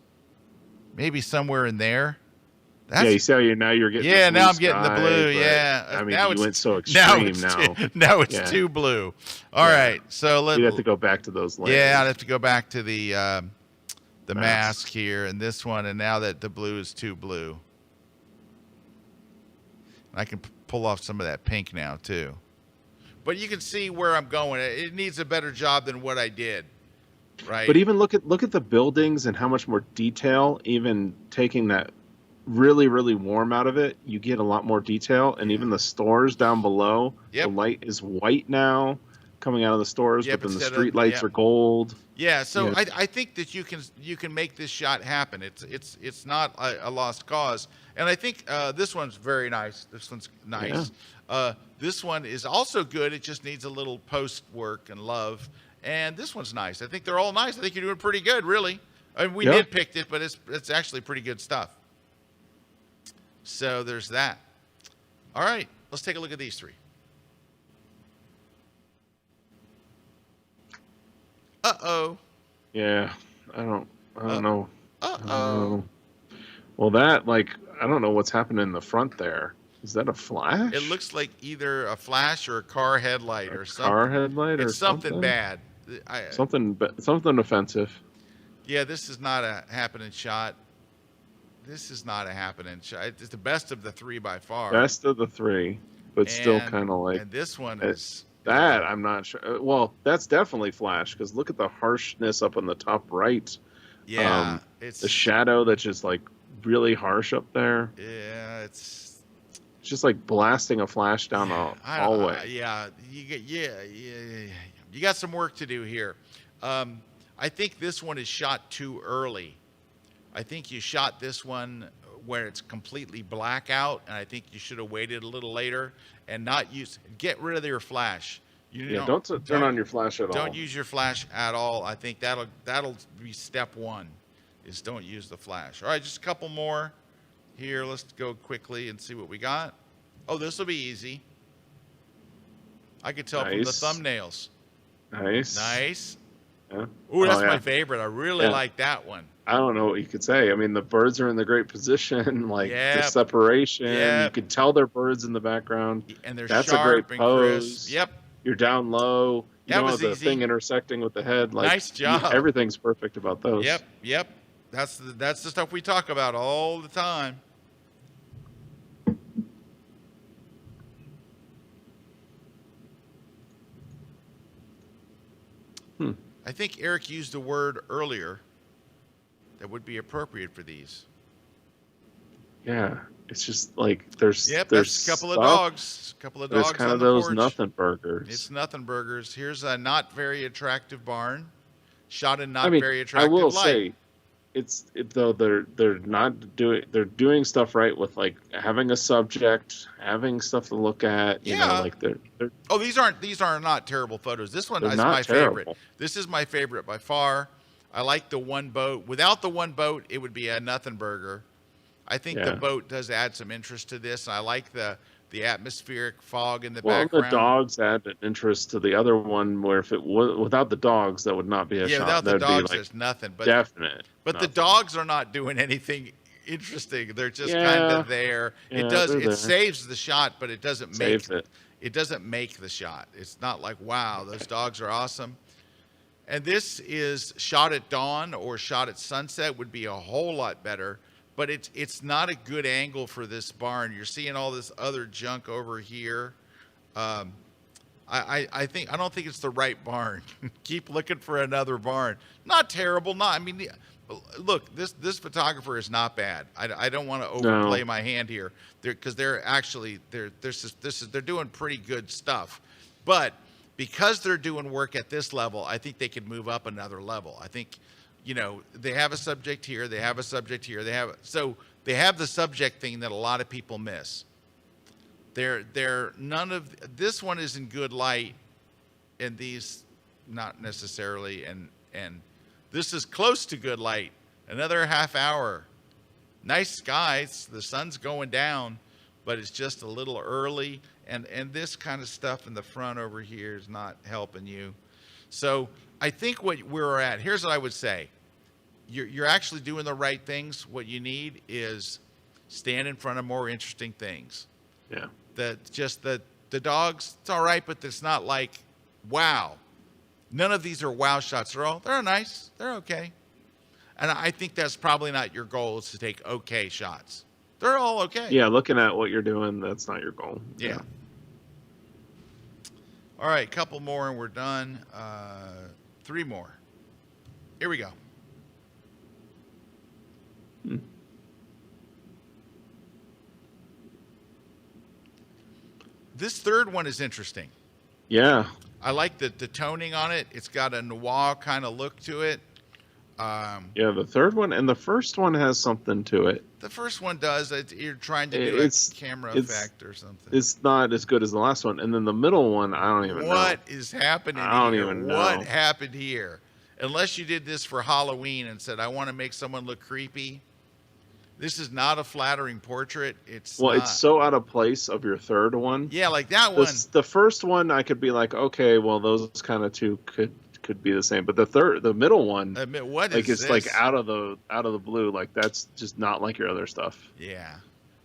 maybe somewhere in there. You see how you're getting. Yeah, now I'm sky, getting the blue. Yeah, I mean, now you went so extreme now it's too blue. All right, so you'd have to go back to those layers. Yeah, I'd have to go back to the mask here and this one, and now that the blue is too blue, I can pull off some of that pink now too. But you can see where I'm going. It needs a better job than what I did. Right. But even look at the buildings and how much more detail. Even taking that really, really warm out of it, you get a lot more detail. And even the stores down below, the light is white now coming out of the stores, but then the street lights are gold. Yeah, so I think that you can make this shot happen. It's not a lost cause. And I think this one's very nice. This one's nice. Yeah. This one is also good. It just needs a little post work and love. And this one's nice. I think they're all nice. I think you're doing pretty good, really. I mean, we nitpicked it, but it's actually pretty good stuff. So there's that. All right, let's take a look at these three. Uh-oh. Yeah, I don't know. Well, that, like, I don't know what's happening in the front there. Is that a flash? It looks like either a flash or a car headlight or something. Car headlight or it's something bad. Something offensive. Yeah, this is not a happening shot. This is not a happening shot. It's the best of the three by far. Best of the three, but still kind of like. And this one is. That I'm not sure. Well, that's definitely flash because look at the harshness up on the top right. Yeah, it's the shadow that's just like really harsh up there. Yeah, it's just like blasting a flash down a hallway. You got some work to do here. I think this one is shot too early. I think you shot this one where it's completely blackout, and I think you should have waited a little later and not get rid of your flash. Don't turn on your flash at all. Don't use your flash at all. I think that'll be step one, is don't use the flash. All right, just a couple more here. Let's go quickly and see what we got. Oh, this will be easy. I could tell from the thumbnails. Nice. Yeah. Ooh, that's my favorite. I really like that one. I don't know what you could say. I mean, the birds are in the great position, like the separation. You could tell they're birds in the background. And they're that's sharp a great pose. Crisp. Yep. You're down low. You know, the easy. thing intersecting with the head. Like, nice job. Everything's perfect about those. Yep. That's the stuff we talk about all the time. I think Erik used a word earlier that would be appropriate for these. Yeah, it's just like there's a couple of dogs. There's kind of those nothing burgers. It's nothing burgers. Here's a not very attractive barn, shot in very attractive light. I will say, they're doing stuff right with like having a subject, having stuff to look at. You know, like they're. Oh, these are not terrible photos. This one is my favorite. This is my favorite by far. I like the one boat. Without the one boat, it would be a nothing burger. I think the boat does add some interest to this. I like the atmospheric fog in the background. Well, the dogs add an interest to the other one, where if it was without the dogs, that would not be a shot. Without the That'd dogs, be there's nothing. But definite. But nothing. The dogs are not doing anything interesting. They're just kind of there. It saves the shot, but it doesn't it doesn't make the shot. It's not like, wow, those dogs are awesome. And this is shot at dawn or shot at sunset would be a whole lot better. But it's not a good angle for this barn. You're seeing all this other junk over here. I don't think it's the right barn. Keep looking for another barn. Not terrible. Look, this photographer is not bad. I don't want to overplay my hand here, because they're doing pretty good stuff. But because they're doing work at this level, I think they could move up another level. I think. They have a subject here, they have a subject here, they have the subject thing that a lot of people miss. None of this one is in good light, and these not necessarily, and this is close to good light. Another half hour. Nice skies, the sun's going down, but it's just a little early, and this kind of stuff in the front over here is not helping you. So I think what we're at, here's what I would say. You're actually doing the right things. What you need is stand in front of more interesting things. Yeah. The dogs, it's all right, but it's not like, wow. None of these are wow shots. They're nice. They're okay. And I think that's probably not your goal, is to take okay shots. They're all okay. Yeah, looking at what you're doing, that's not your goal. Yeah. All right, couple more and we're done. 3 more. Here we go. This third one is interesting. Yeah. I like the toning on it. It's got a noir kind of look to it. Yeah, the third one and the first one has something to it. The first one does. You're trying to do a camera effect or something. It's not as good as the last one. And then the middle one, I don't even know. What is happening here? I don't even know. What happened here? Unless you did this for Halloween and said, I want to make someone look creepy. This is not a flattering portrait. It's so out of place of your third one. Yeah, like that one. The first one, I could be like, okay, well, those kind of two could be the same. But the middle one, what is it's this? like out of the blue. Like that's just not like your other stuff. Yeah,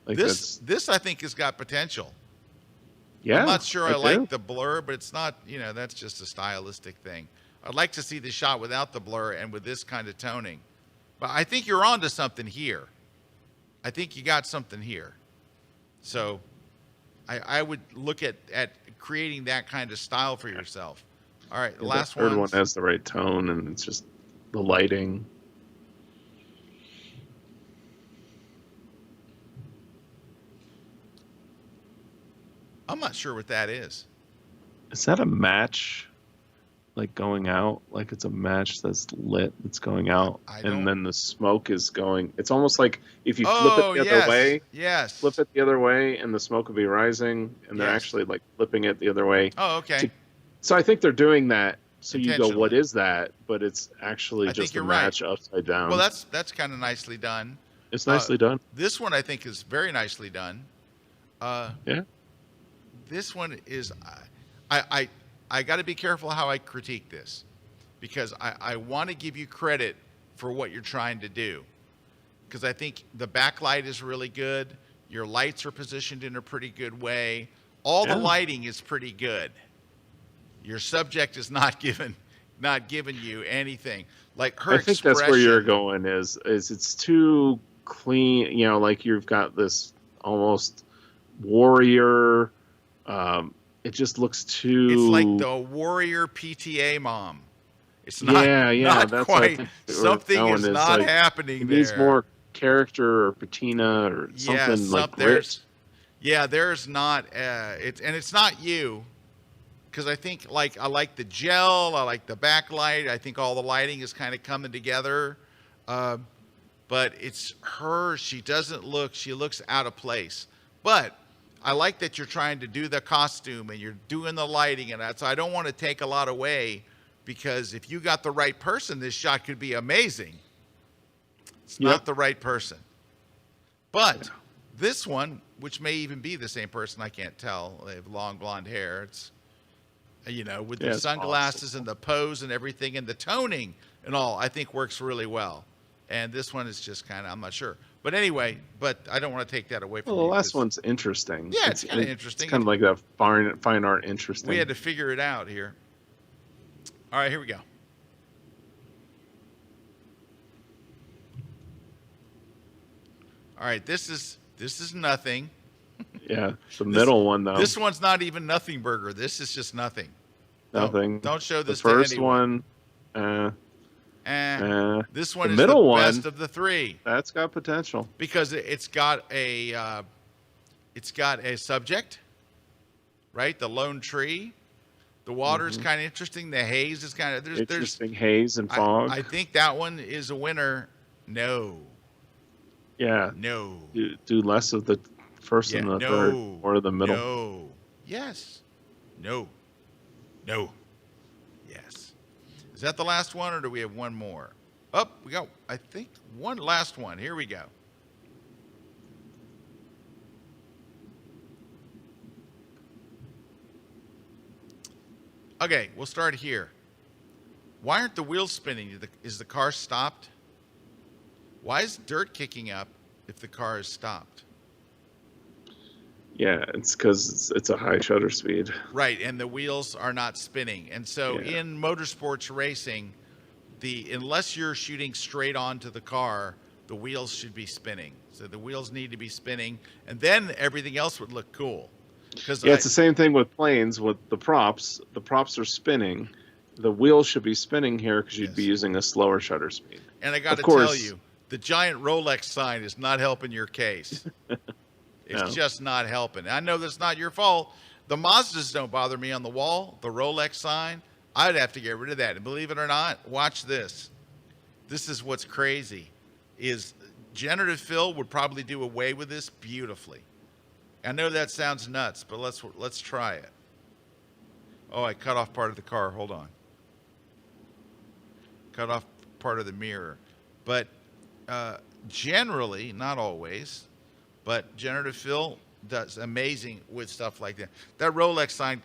Like this I think has got potential. Yeah, I'm not sure I do. like the blur, but it's not, that's just a stylistic thing. I'd like to see the shot without the blur and with this kind of toning. But I think you're onto something here. I think you got something here. So I would look at creating that kind of style for yourself. All right, the last third one has the right tone, and it's just the lighting. I'm not sure what that is. Is that a match, like going out? Like it's a match that's lit, that's going out, and then the smoke is going. It's almost like if you flip it the other way. Yes. Flip it the other way, and the smoke will be rising, and they're actually like flipping it the other way. Oh, okay. So I think they're doing that. So you go, what is that? But it's actually just a match upside down. Well, that's kind of nicely done. It's nicely done. This one I think is very nicely done. Yeah. This one is, I got to be careful how I critique this, because I want to give you credit for what you're trying to do, because I think the backlight is really good. Your lights are positioned in a pretty good way. All the lighting is pretty good. Your subject is not giving you anything. Like her I think that's where you're going is it's too clean. Like you've got this almost warrior. It just looks too. It's like the warrior PTA mom. It's not. Yeah. Not that's quite. Something is not happening there. Needs more character or patina or something like grit. There's not. It's not you. Because I think I like the gel, I like the backlight. I think all the lighting is kind of coming together. But it's her. She looks out of place. But I like that you're trying to do the costume and you're doing the lighting and that. So I don't want to take a lot away, because if you got the right person, this shot could be amazing. It's not the right person. But this one, which may even be the same person, I can't tell. They have long blonde hair. It's, with the sunglasses and the pose and everything and the toning and all, I think works really well. And this one is just kind of, I'm not sure. But anyway, I don't want to take that away from you. Well, the last one's interesting. Yeah, it's kind of interesting. It's kind of like that fine art interesting. We had to figure it out here. All right, here we go. All right, this is nothing. Yeah, the middle one though. This one's not even nothing burger. This is just nothing. Nothing. Don't show this the first to anyone. One. This one the is middle the one, best of the three. That's got potential because it's got a subject, right? The lone tree. The water's kind of interesting. The haze is kind of interesting. Haze and fog. I think that one is a winner. No. Yeah. No. Do less of the first and the third, or the middle. No. Yes. No. No. Yes. Is that the last one, or do we have one more? Oh, we got, I think, one last one. Here we go. Okay, we'll start here. Why aren't the wheels spinning? Is the car stopped? Why is dirt kicking up if the car is stopped? Yeah, it's because it's a high shutter speed. Right, and the wheels are not spinning. And so in motorsports racing, unless you're shooting straight onto the car, the wheels should be spinning. So the wheels need to be spinning, and then everything else would look cool. It's the same thing with planes with the props. The props are spinning. The wheels should be spinning here because you'd be using a slower shutter speed. And I got to tell you, the giant Rolex sign is not helping your case. It's just not helping. I know that's not your fault. The Mazdas don't bother me on the wall. The Rolex sign, I'd have to get rid of that. And believe it or not, watch this. This is what's crazy, is generative fill would probably do away with this beautifully. I know that sounds nuts, but let's try it. Oh, I cut off part of the car. Hold on. Cut off part of the mirror. But generally, not always, but generative fill does amazing with stuff like that. That Rolex sign,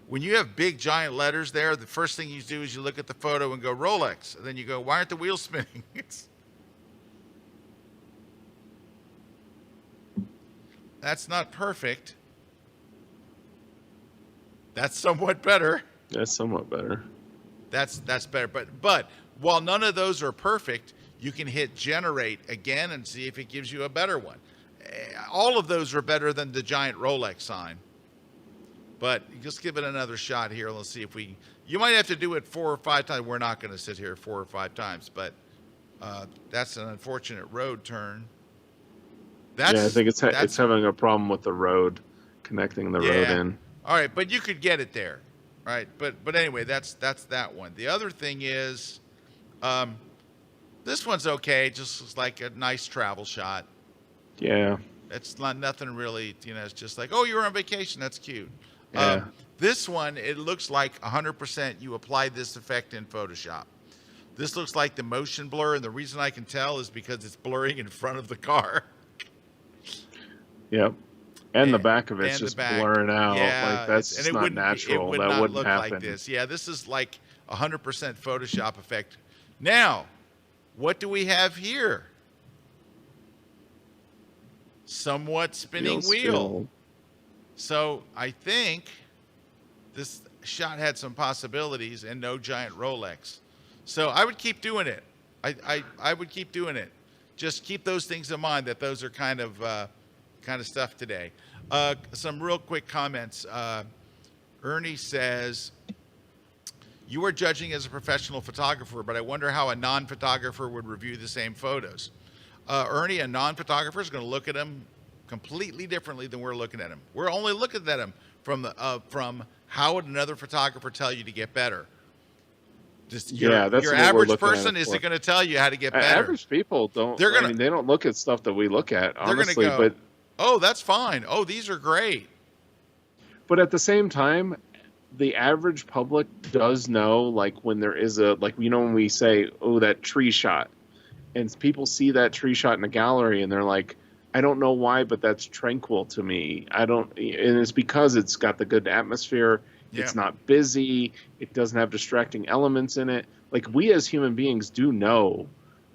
when you have big giant letters there, the first thing you do is you look at the photo and go Rolex. And then you go, why aren't the wheels spinning? That's not perfect. That's somewhat better. That's somewhat better. That's better. But while none of those are perfect, you can hit generate again and see if it gives you a better one. All of those are better than the giant Rolex sign. But just give it another shot here. Let's see if you might have to do it 4 or 5 times. We're not going to sit here 4 or 5 times, but that's an unfortunate road turn. I think it's having a problem with the road, connecting the road in. All right, but you could get it there, right? But anyway, that's that one. The other thing is, this one's okay. Just looks like a nice travel shot. Yeah. It's not nothing really, it's just like, oh, you're on vacation. That's cute. Yeah. This one, it looks like 100% you applied this effect in Photoshop. This looks like the motion blur, and the reason I can tell is because it's blurring in front of the car. Yep. And the back of it's just blurring out. Yeah, like that's just not natural. That wouldn't look happen. like this. Yeah, this is like 100% Photoshop effect. Now, what do we have here? Somewhat spinning wheel. So I think this shot had some possibilities and no giant Rolex. So I would keep doing it. I would keep doing it. Just keep those things in mind, that those are kind of stuff today. Some real quick comments. Ernie says, you are judging as a professional photographer, but I wonder how a non-photographer would review the same photos. Ernie, a non-photographer is going to look at them completely differently than we're looking at them. We're only looking at them from how would another photographer tell you to get better. That's your average person isn't going to tell you how to get better. Average people don't. They don't look at stuff that we look at. Honestly, they're going to go, oh, that's fine. Oh, these are great. But at the same time, the average public does know, like when there is when we say, oh, that tree shot, and people see that tree shot in a gallery and they're like, I don't know why, but that's tranquil to me. And it's because it's got the good atmosphere. Yeah. It's not busy. It doesn't have distracting elements in it. Like, we as human beings do know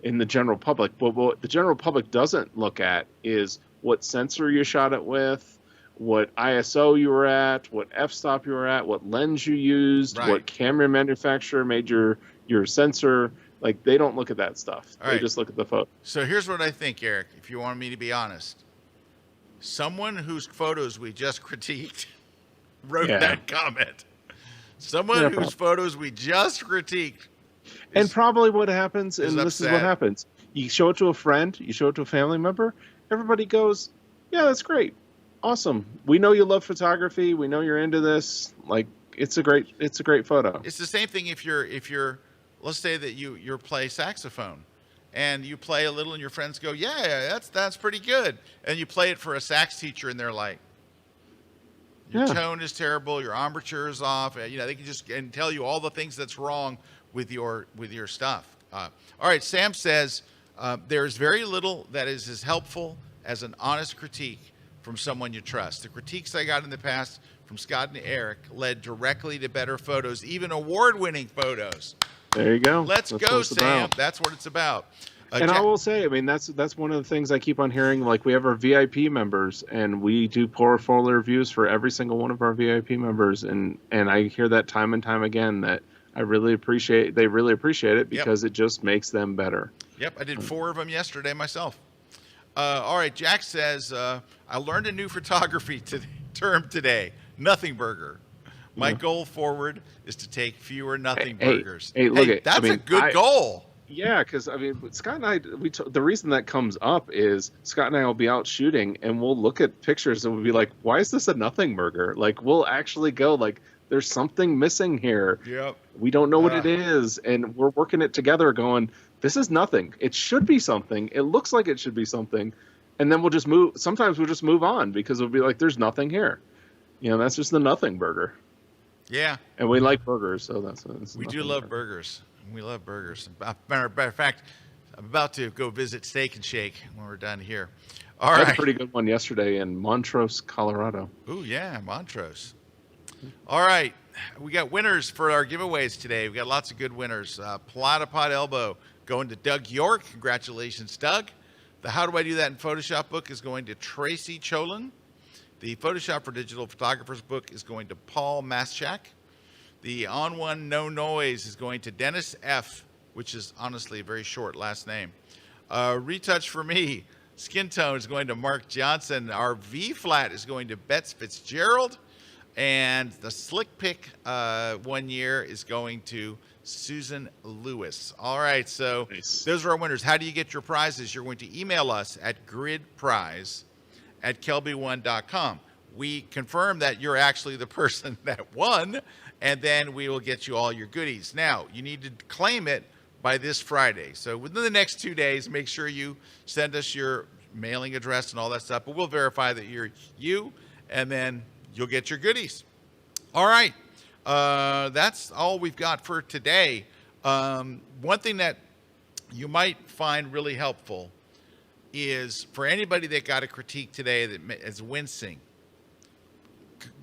in the general public, but what the general public doesn't look at is what sensor you shot it with, what ISO you were at, what f-stop you were at, what lens you used, what camera manufacturer made your sensor. Like, they don't look at that stuff. They just look at the photo. So here's what I think, Eric, if you want me to be honest. Someone whose photos we just critiqued wrote that comment. Someone whose photos we just critiqued. And probably what happens, and this is what happens. You show it to a friend, you show it to a family member, everybody goes, yeah, that's great. Awesome. We know you love photography. We know you're into this. Like, it's a great photo. It's the same thing if you're let's say that you play saxophone and you play a little and your friends go, yeah, that's pretty good. And you play it for a sax teacher and they're like, your tone is terrible, your embouchure is off. They can just tell you all the things that's wrong with your stuff. All right, Sam says, there's very little that is as helpful as an honest critique from someone you trust. The critiques I got in the past from Scott and Eric led directly to better photos, even award-winning photos. There you go. Let's go, Sam. That's what it's about. And I will say, I mean, that's one of the things I keep on hearing. Like, we have our VIP members, and we do portfolio reviews for every single one of our VIP members, and I hear that time and time again that they really appreciate it because it just makes them better. Yep, I did 4 of them yesterday myself. All right, Jack says, I learned a new photography term today, nothing burger. My goal forward is to take fewer nothing burgers. That's a good goal. Yeah, because Scott and I, the reason that comes up is Scott and I will be out shooting and we'll look at pictures and we'll be like, why is this a nothing burger? Like, we'll actually go like, there's something missing here. Yep. We don't know what it is, and we're working it together going, this is nothing. It should be something. It looks like it should be something. And then we'll just move. Sometimes we'll just move on because we'll be like, there's nothing here. That's just the nothing burger. Yeah. And we like burgers, so we do love burgers. We love burgers. Matter of fact, I'm about to go visit Steak and Shake when we're done here. All right. I had a pretty good one yesterday in Montrose, Colorado. Ooh, yeah, Montrose. All right. We got winners for our giveaways today. We got lots of good winners. Platypod Elbow going to Doug York. Congratulations, Doug. The How Do I Do That in Photoshop book is going to Tracy Cholin. The Photoshop for Digital Photographers book is going to Paul Maschak. The On One No Noise is going to Dennis F., which is honestly a very short last name. Retouch for Me, Skin Tone is going to Mark Johnson. Our V Flat is going to Bets Fitzgerald. And the Slick Pick 1 year is going to Susan Lewis. All right, so those are our winners. How do you get your prizes? You're going to email us at gridprize@kelby1.com. We confirm that you're actually the person that won, and then we will get you all your goodies. Now, you need to claim it by this Friday. So within the next 2 days, make sure you send us your mailing address and all that stuff, but we'll verify that you're you, and then you'll get your goodies. All right. That's all we've got for today. One thing that you might find really helpful is for anybody that got a critique today that is wincing,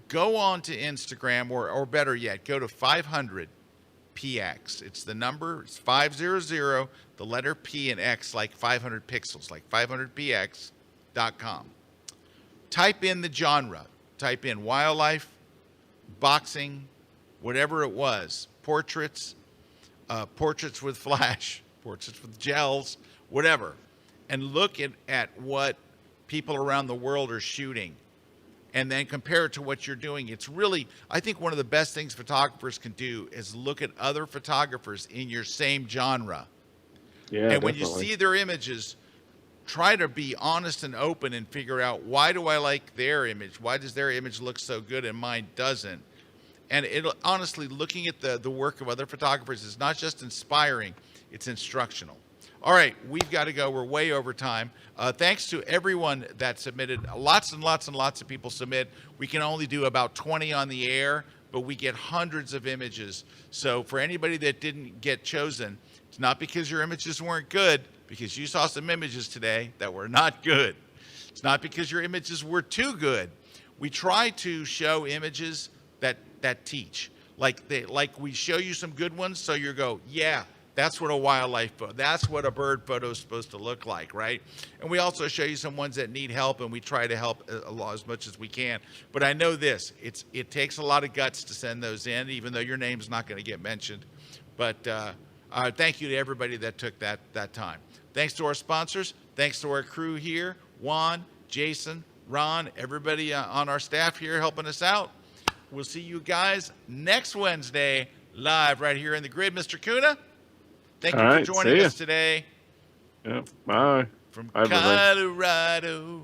go on to Instagram, or better yet, go to 500px. It's the number, it's 500, the letter P and X, like 500 pixels, like 500px.com. Type in the genre. Type in wildlife, boxing, whatever it was, portraits, portraits with flash, portraits with gels, whatever, and look at what people around the world are shooting, and then compare it to what you're doing. It's really, I think one of the best things photographers can do is look at other photographers in your same genre. Yeah, and when definitely. you see their images, try to be honest and open and figure out, why do I like their image? Why does their image look so good and mine doesn't? And honestly, looking at the work of other photographers is not just inspiring, it's instructional. All right, we've got to go. We're way over time. Thanks to everyone that submitted. Lots and lots and lots of people submit. We can only do about 20 on the air, but we get hundreds of images. So for anybody that didn't get chosen, it's not because your images weren't good, because you saw some images today that were not good. It's not because your images were too good. We try to show images that teach. Like we show you some good ones, so you go, yeah, that's what a wildlife photo, that's what a bird photo is supposed to look like, right? And we also show you some ones that need help, and we try to help as much as we can. But I know this, it takes a lot of guts to send those in, even though your name's not going to get mentioned. But thank you to everybody that took that time. Thanks to our sponsors. Thanks to our crew here, Juan, Jason, Ron, everybody on our staff here helping us out. We'll see you guys next Wednesday live right here in the grid. Mr. Kuna, thank you for joining us today. Yep. Bye. From Bye, Colorado.